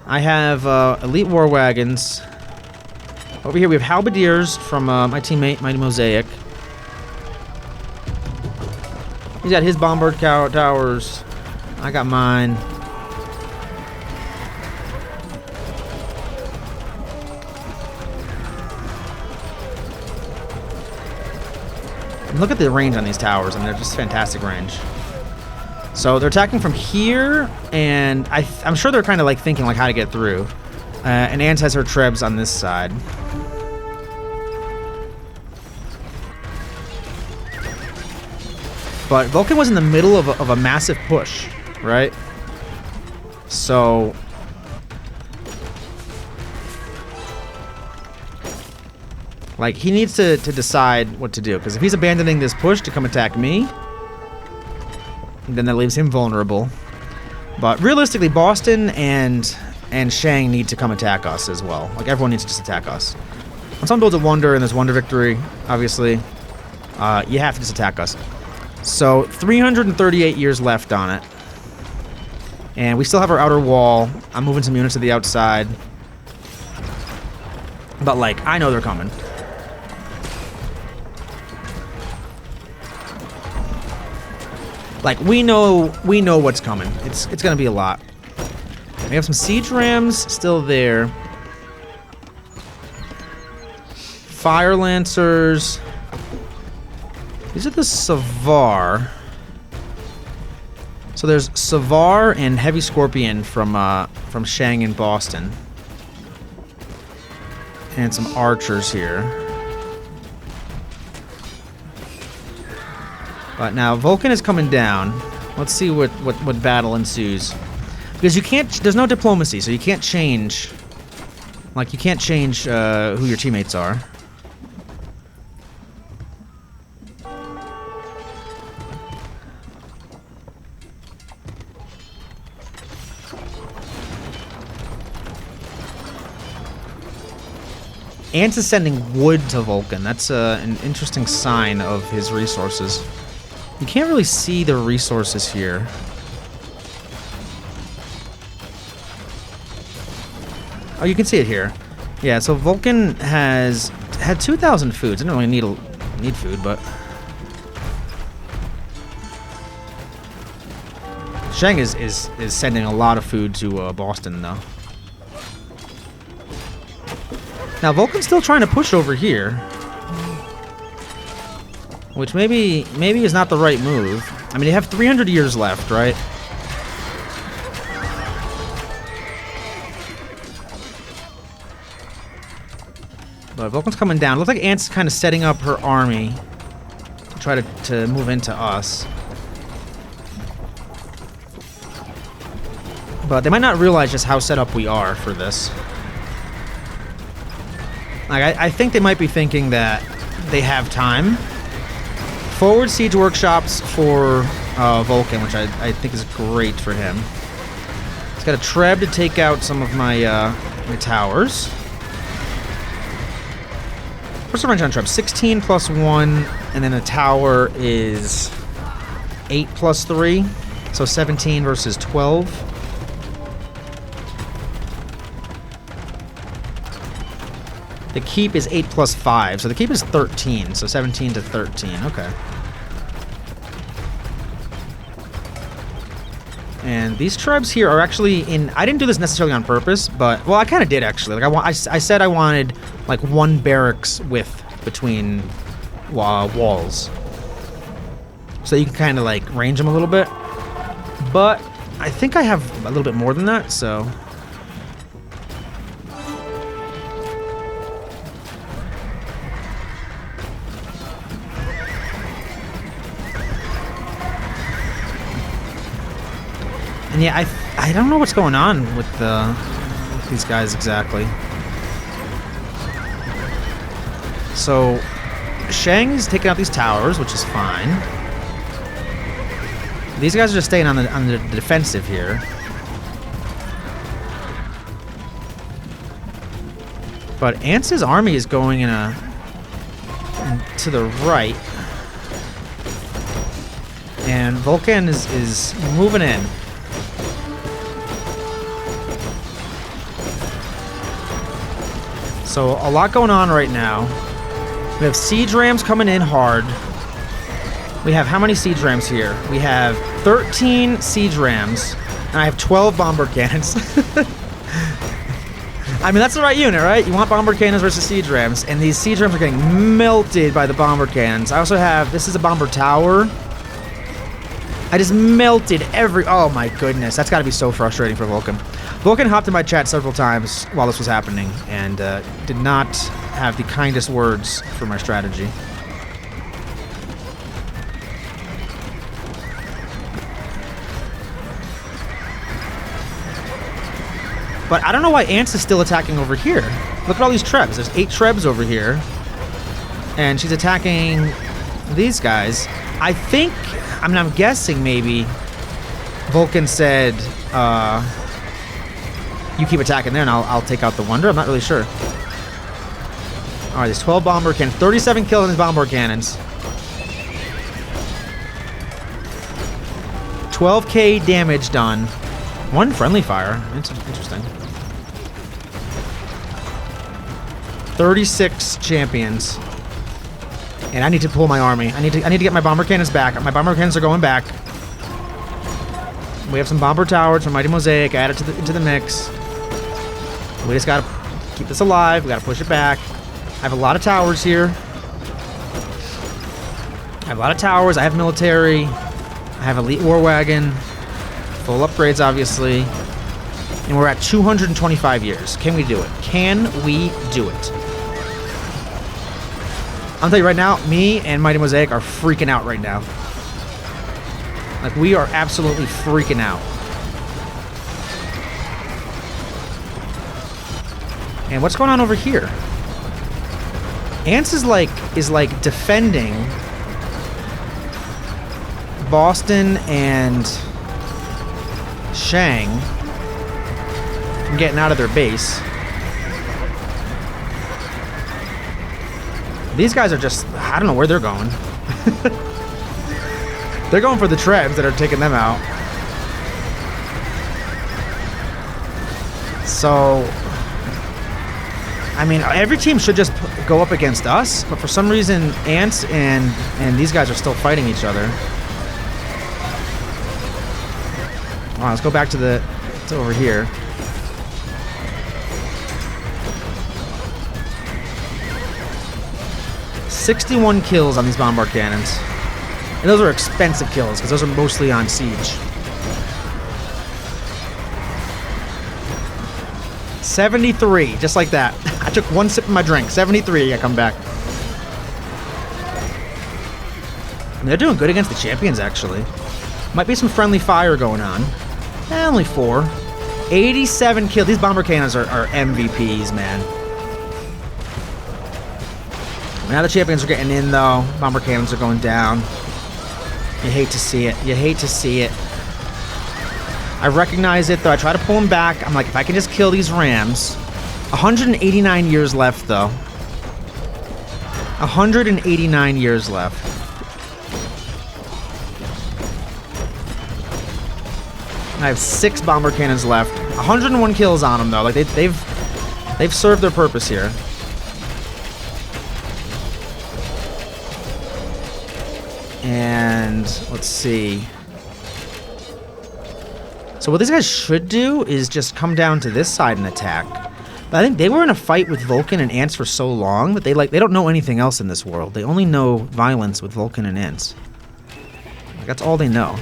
I have elite war wagons. Over here we have halberdiers from my teammate, Mighty Mosaic. He's got his bombard towers. I got mine. And look at the range on these towers, and they're just fantastic range. So they're attacking from here, and I'm sure they're kind of like thinking like how to get through. And Ants has her Trebs on this side. But Vulcan was in the middle of a massive push, right? So like he needs to decide what to do, because if he's abandoning this push to come attack me, then that leaves him vulnerable. But realistically, Boston and Shang need to come attack us as well. Like, everyone needs to just attack us. When someone builds a wonder and there's wonder victory, obviously, you have to just attack us. So 338 years left on it. And we still have our outer wall. I'm moving some units to the outside. But, like, I know they're coming. Like, we know what's coming. It's gonna be a lot. We have some siege rams still there. Fire lancers. These are the Savar. So there's Savar and Heavy Scorpion from Shang and Boston. And some archers here. But now Vulcan is coming down. Let's see what battle ensues. Because you can't, there's no diplomacy, so you can't change. Like, you can't change who your teammates are. Ant is sending wood to Vulcan. That's an interesting sign of his resources. You can't really see the resources here. Oh, you can see it here. Yeah, so Vulcan has had 2,000 foods. I don't really need food, but Shang is sending a lot of food to Boston, though. Now, Vulcan's still trying to push over here. Which maybe is not the right move. I mean, they have 300 years left, right? But Vulcan's coming down. Looks like Ant's kind of setting up her army to try to move into us. But they might not realize just how set up we are for this. Like, I think they might be thinking that they have time. Forward siege workshops for Vulcan, which I think is great for him. He's got a Treb to take out some of my towers. What's the range on Treb? 16 plus 1, and then a tower is 8 plus 3. So 17 versus 12. The keep is 8 plus 5, so the keep is 13, so 17 to 13, okay. And these tribes here are actually in, I didn't do this necessarily on purpose, but, well, I kind of did actually. Like, I said I wanted, like, 1 barracks width between walls. So you can kind of, like, range them a little bit. But I think I have a little bit more than that, so... And yeah, I don't know what's going on with these guys exactly. So Shang is taking out these towers, which is fine. These guys are just staying on the defensive here. But Ant's army is going to the right. And Vulcan is moving in. So a lot going on right now. We have siege rams coming in hard. We have how many siege rams here? We have 13 siege rams, and I have 12 bomber cannons. I mean, that's the right unit, right? You want bomber cannons versus siege rams, and these siege rams are getting melted by the bomber cannons. I also have, this is a bomber tower. I just melted oh my goodness. That's gotta be so frustrating for Vulcan. Vulcan hopped in my chat several times while this was happening, and did not have the kindest words for my strategy. But I don't know why Ants is still attacking over here. Look at all these Trebs. There's 8 Trebs over here. And she's attacking these guys. I think, I mean, I'm guessing maybe Vulcan said, you keep attacking there and I'll take out the Wonder. I'm not really sure. Alright, there's 12 bomber cannons. 37 kills in his bomber cannons. 12k damage done. 1 friendly fire. That's interesting. 36 champions. And I need to pull my army. I need to get my bomber cannons back. My bomber cannons are going back. We have some bomber towers from Mighty Mosaic. Add it into the mix. We just gotta keep this alive. We gotta push it back. I have a lot of towers here. I have a lot of towers. I have military. I have elite war wagon. Full upgrades, obviously. And we're at 225 years. Can we do it? Can we do it? I'll tell you right now, me and Mighty Mosaic are freaking out right now. Like, we are absolutely freaking out. And what's going on over here? Ants is like defending Boston and Shang from getting out of their base. These guys are just, I don't know where they're going. They're going for the Trebs that are taking them out. So, I mean, every team should just go up against us, but for some reason, Ants and these guys are still fighting each other. All right, let's go back to over here. "61 kills on these bombard cannons. And those are expensive kills, because those are mostly on siege. 73, just like that. I took one sip of my drink. 73, I come back. And they're doing good against the champions, actually. Might be some friendly fire going on. Only 4. 87 kills. These bomber cannons are MVPs, man. Now the champions are getting in, though. Bomber cannons are going down. You hate to see it. You hate to see it. I recognize it, though. I try to pull them back. I'm like, if I can just kill these rams. 189 years left, though. 189 years left. I have 6 bomber cannons left. 101 kills on them, though. Like, they've served their purpose here. And let's see. So what these guys should do is just come down to this side and attack. But I think they were in a fight with Vulcan and Ants for so long that they don't know anything else in this world. They only know violence with Vulcan and Ants. Like, that's all they know.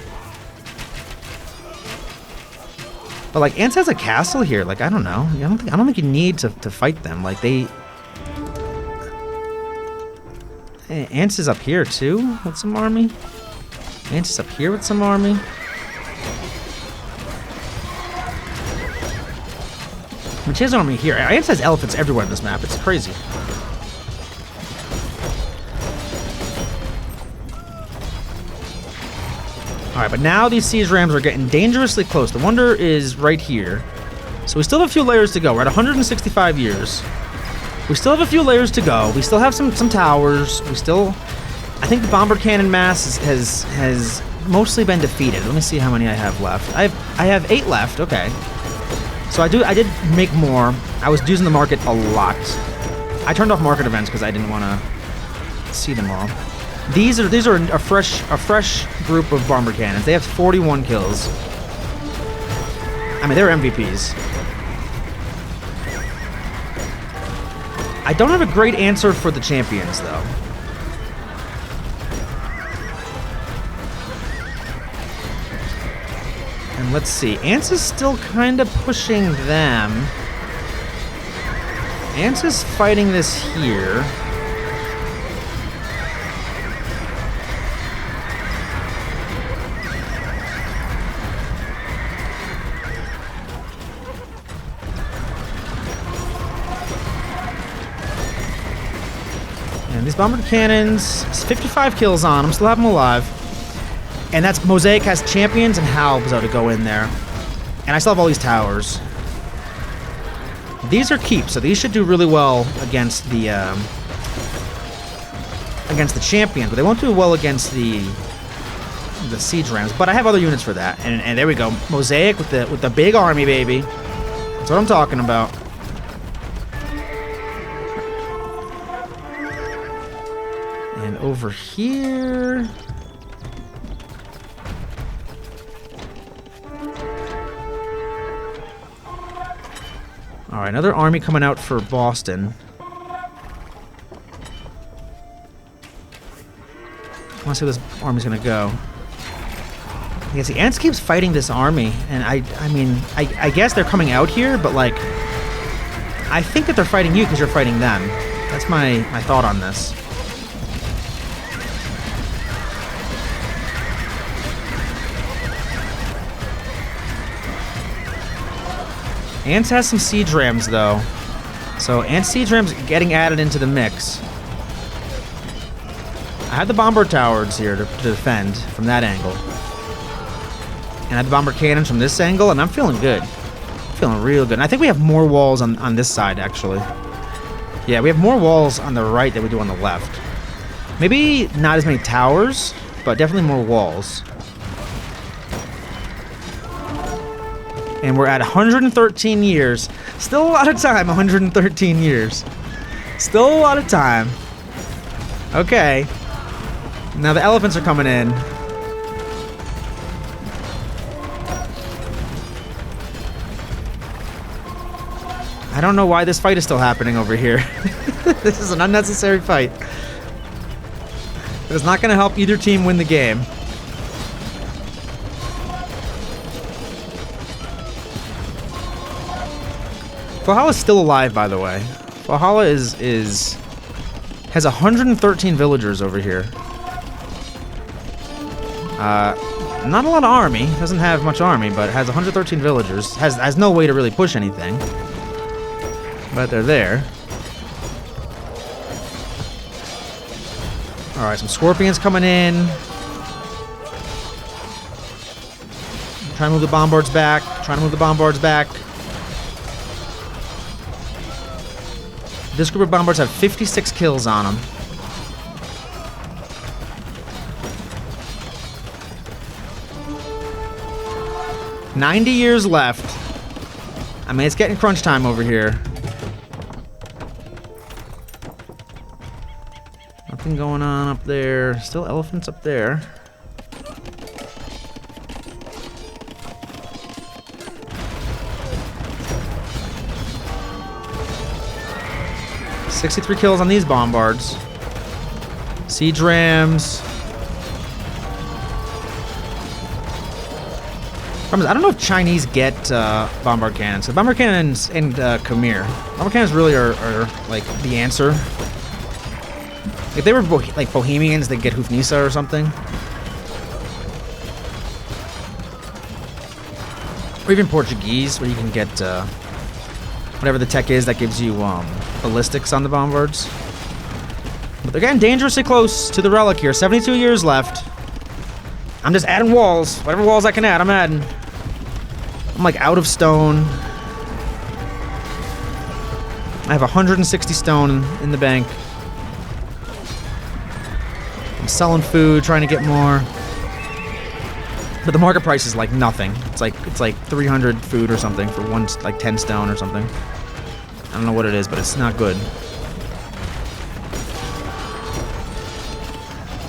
But like, Ants has a castle here. Like, I don't know. I don't think you need to fight them. Like, they. Hey, Ants is up here too with some army. Ants is up here with some army. I mean, she has an army here. Ants has elephants everywhere on this map. It's crazy. Alright, but now these siege rams are getting dangerously close. The wonder is right here. So we still have a few layers to go. We're at 165 years. We still have a few layers to go. We still have some towers. We still... I think the bomber cannon mass has mostly been defeated. Let me see how many I have left. I have 8 left. Okay. So I did make more. I was using the market a lot. I turned off market events because I didn't want to see them all. These are a fresh group of bomber cannons. They have 41 kills. I mean, they're MVPs. I don't have a great answer for the champions, though. And let's see. Ants is still kind of pushing them. Ants is fighting this here. And these bomber cannons, 55 kills on them, still have them alive. And that's Mosaic has champions and Halbs to go in there. And I still have all these towers. These are keeps, so these should do really well against the against the champions, but they won't do well against the siege rams. But I have other units for that. And there we go. Mosaic with the big army, baby. That's what I'm talking about. And over here... Alright, another army coming out for Boston. I want to see where this army's gonna go. Yeah, see, Ants keeps fighting this army, and I mean, I guess they're coming out here, but like, I think that they're fighting you because you're fighting them. That's my thought on this. Ants has some siege rams though, so Ants siege rams getting added into the mix. I had the bomber towers here to defend from that angle. And I had the bomber cannons from this angle, and I'm feeling good. I'm feeling real good. And I think we have more walls on this side, actually. Yeah, we have more walls on the right than we do on the left. Maybe not as many towers, but definitely more walls. And we're at 113 years. Still a lot of time, 113 years. Still a lot of time. Okay. Now the elephants are coming in. I don't know why this fight is still happening over here. This is an unnecessary fight. It's not going to help either team win the game. Valhalla's still alive, by the way. Valhalla has 113 villagers over here. Not a lot of army. Doesn't have much army, but it has 113 villagers. Has no way to really push anything. But they're there. Alright, some scorpions coming in. Trying to move the bombards back. This group of bombards have 56 kills on them. $90 years left. I mean, it's getting crunch time over here. Nothing going on up there. Still elephants up there. $63 kills on these bombards. Siege rams. I don't know if Chinese get bombard cannons. So bombard cannons and Khmer. Bombard cannons really are like the answer. If they were like Bohemians, they'd get Hufnisa or something. Or even Portuguese, where you can get whatever the tech is that gives you ballistics on the bombards. But they're getting dangerously close to the relic here. 72 years left. I'm just adding walls. Whatever walls I can add, I'm adding. I'm like out of stone. I have 160 stone in the bank. I'm selling food, trying to get more. But the market price is like nothing. It's like 300 food or something for one, like 10 stone or something. I don't know what it is, but it's not good.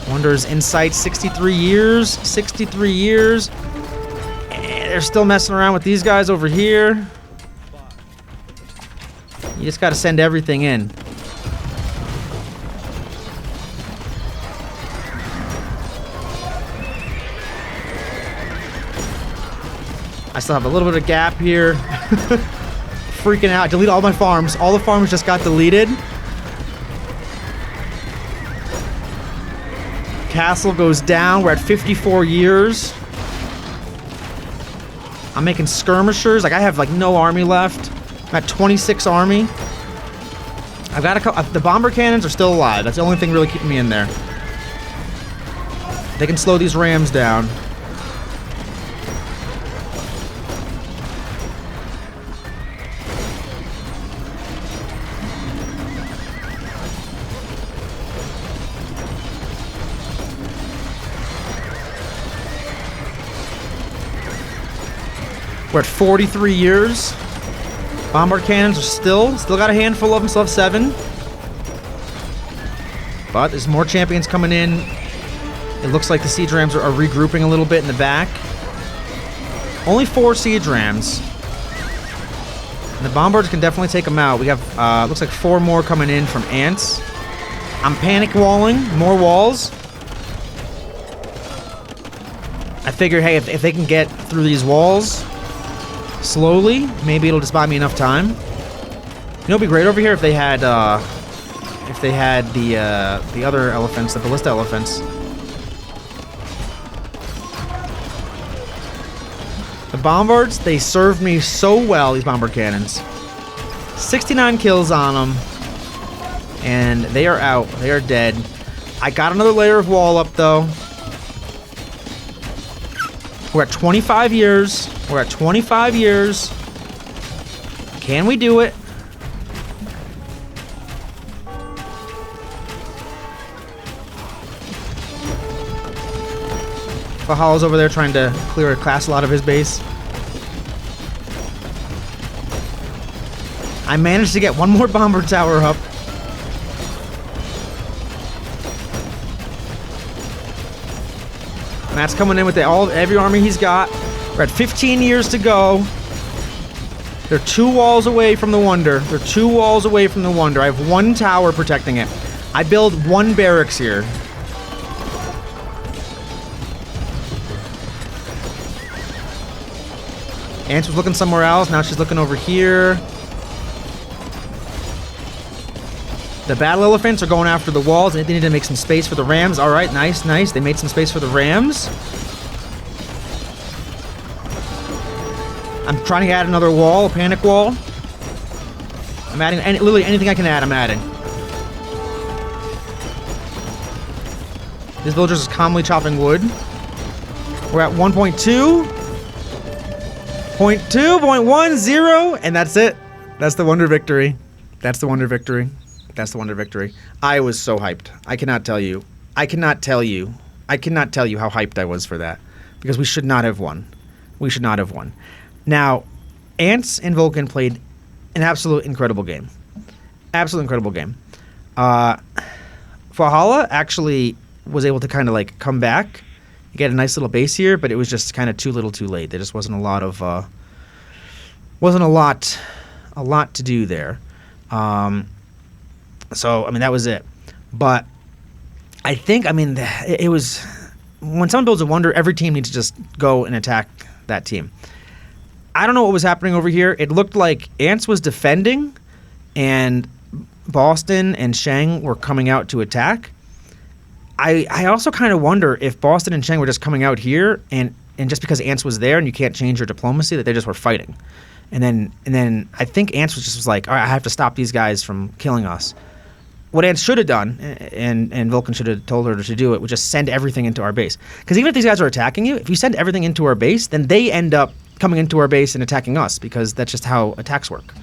Wonders Insight, 63 years. 63 years. And they're still messing around with these guys over here. You just gotta send everything in. I still have a little bit of gap here. Freaking out. Delete all my farms. All the farms just got deleted. Castle goes down. We're at 54 years. I'm making skirmishers. Like, I have like no army left. I'm at 26 army. I've got a couple. The bomber cannons are still alive. That's the only thing really keeping me in there. They can slow these rams down. We're at 43 years. Bombard cannons are still got a handful of them, still have 7. But there's more champions coming in. It looks like the siege rams are regrouping a little bit in the back. Only 4 siege rams. And the bombards can definitely take them out. We have, looks like 4 more coming in from ants. I'm panic walling, more walls. I figure, hey, if they can get through these walls slowly, maybe it'll just buy me enough time. You know, it'd be great over here if they had the other elephants, the ballista elephants. The bombards, they served me so well, these bombard cannons. 69 kills on them. And they are out. They are dead. I got another layer of wall up, though. We're at 25 years. We're at 25 years. Can we do it? Valhalla's over there trying to clear a castle out of his base. I managed to get one more bomber tower up. Matt's coming in with every army he's got. We're at 15 years to go. They're 2 walls away from the wonder. They're 2 walls away from the wonder. I have 1 tower protecting it. I build 1 barracks here. Ants was looking somewhere else. Now she's looking over here. The battle elephants are going after the walls. They need to make some space for the rams. All right, nice, nice. They made some space for the rams. I'm trying to add another wall, a panic wall. I'm adding literally anything I can add, I'm adding. This villager is calmly chopping wood. We're at 1.2. 0.2.10, and that's it. That's the wonder victory. That's the wonder victory. That's the wonder victory. I was so hyped. I cannot tell you. I cannot tell you how hyped I was for that. Because we should not have won. We should not have won. Now, Ants and Vulcan played an absolute incredible game. Absolute incredible game. Valhalla actually was able to kind of like come back. You get a nice little base here, but it was just kind of too little too late. There just wasn't a lot of wasn't a lot to do there. So I mean that was it. But I think it was when someone builds a wonder, every team needs to just go and attack that team. I don't know what was happening over here. It looked like Ants was defending and Boston and Shang were coming out to attack. I also kind of wonder if Boston and Shang were just coming out here and just because Ants was there and you can't change your diplomacy, that they just were fighting. And then I think Ants was like, all right, I have to stop these guys from killing us. What Ants should have done, and Vulcan should have told her to do it, was just send everything into our base. Because even if these guys are attacking you, if you send everything into our base, then they end up coming into our base and attacking us, because that's just how attacks work.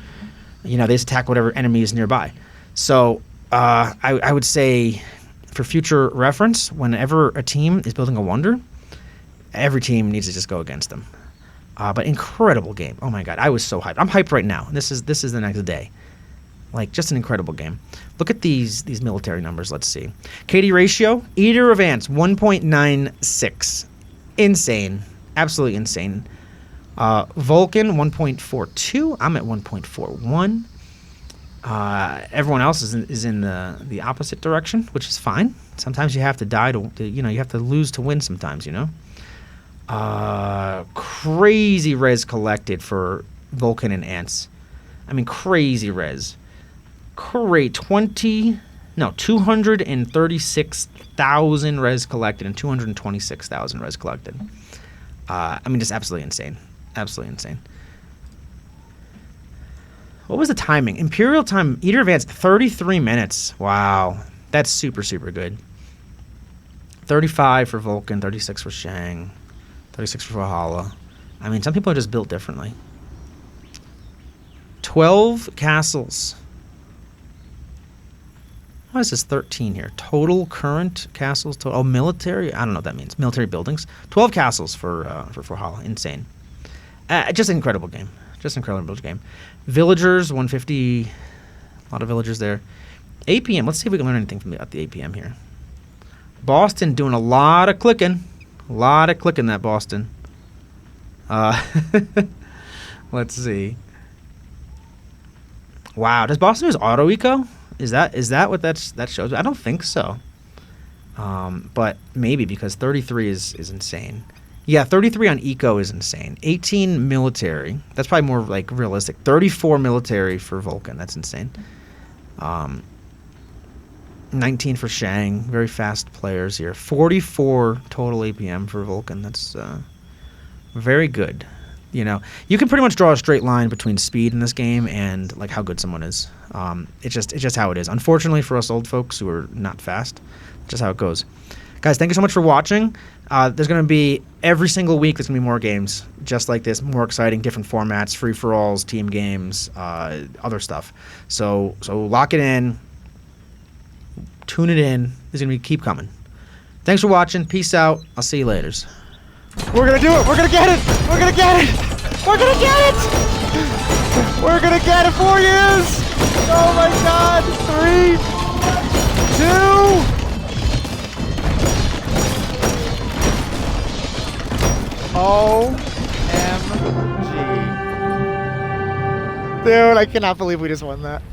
You know, they just attack whatever enemy is nearby. So I would say, for future reference, whenever a team is building a wonder, every team needs to just go against them. But incredible game. Oh my god, I was so hyped. I'm hyped right now. This is the next day. Like, just an incredible game. Look at these military numbers. Let's see. KD ratio, Eater of Ants, 1.96. Insane. Absolutely insane. Vulcan, 1.42. I'm at 1.41. Everyone else is in the opposite direction, which is fine. Sometimes you have to die to you have to lose to win sometimes, you know. Crazy res collected for Vulcan and Ants. I mean, crazy res. 236,000 res collected and 226,000 res collected. I mean, just absolutely insane. Absolutely insane. What was the timing? Imperial time, Eater of Ants, 33 minutes. Wow. That's super, super good. 35 for Vulcan, 36 for Shang, 36 for Valhalla. I mean, some people are just built differently. 12 castles. Why is this 13 here? Total current castles. Oh, military. I don't know what that means. Military buildings. 12 castles for Valhalla. Insane. Just an incredible game. Just an incredible game. Villagers, 150. A lot of villagers there. APM. Let's see if we can learn anything from the APM here. Boston doing a lot of clicking. A lot of clicking, that Boston. Let's see. Wow, does Boston use auto eco? Is that what that shows? I don't think so. But maybe, because 33 is insane. Yeah, 33 on eco is insane. 18 military. That's probably more like realistic. 34 military for Vulcan. That's insane. 19 for Shang. Very fast players here. 44 total APM for Vulcan. That's very good. You know, you can pretty much draw a straight line between speed in this game and like how good someone is. It's just how it is. Unfortunately for us old folks who are not fast, just how it goes. Guys, thank you so much for watching. There's going to be every single week. There's going to be more games just like this, more exciting, different formats, free for alls, team games, other stuff. So lock it in, tune it in. There's going to keep coming. Thanks for watching. Peace out. I'll see you later. We're gonna do it! We're gonna get it! We're gonna get it! We're gonna get it! We're gonna get it for you! Oh my god! 3, 2... OMG. Dude, I cannot believe we just won that.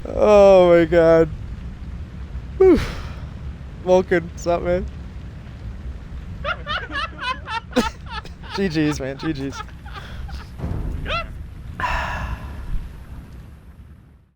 Oh my god. Whew. Vulcan, what's up, man? GG's, man. GG's.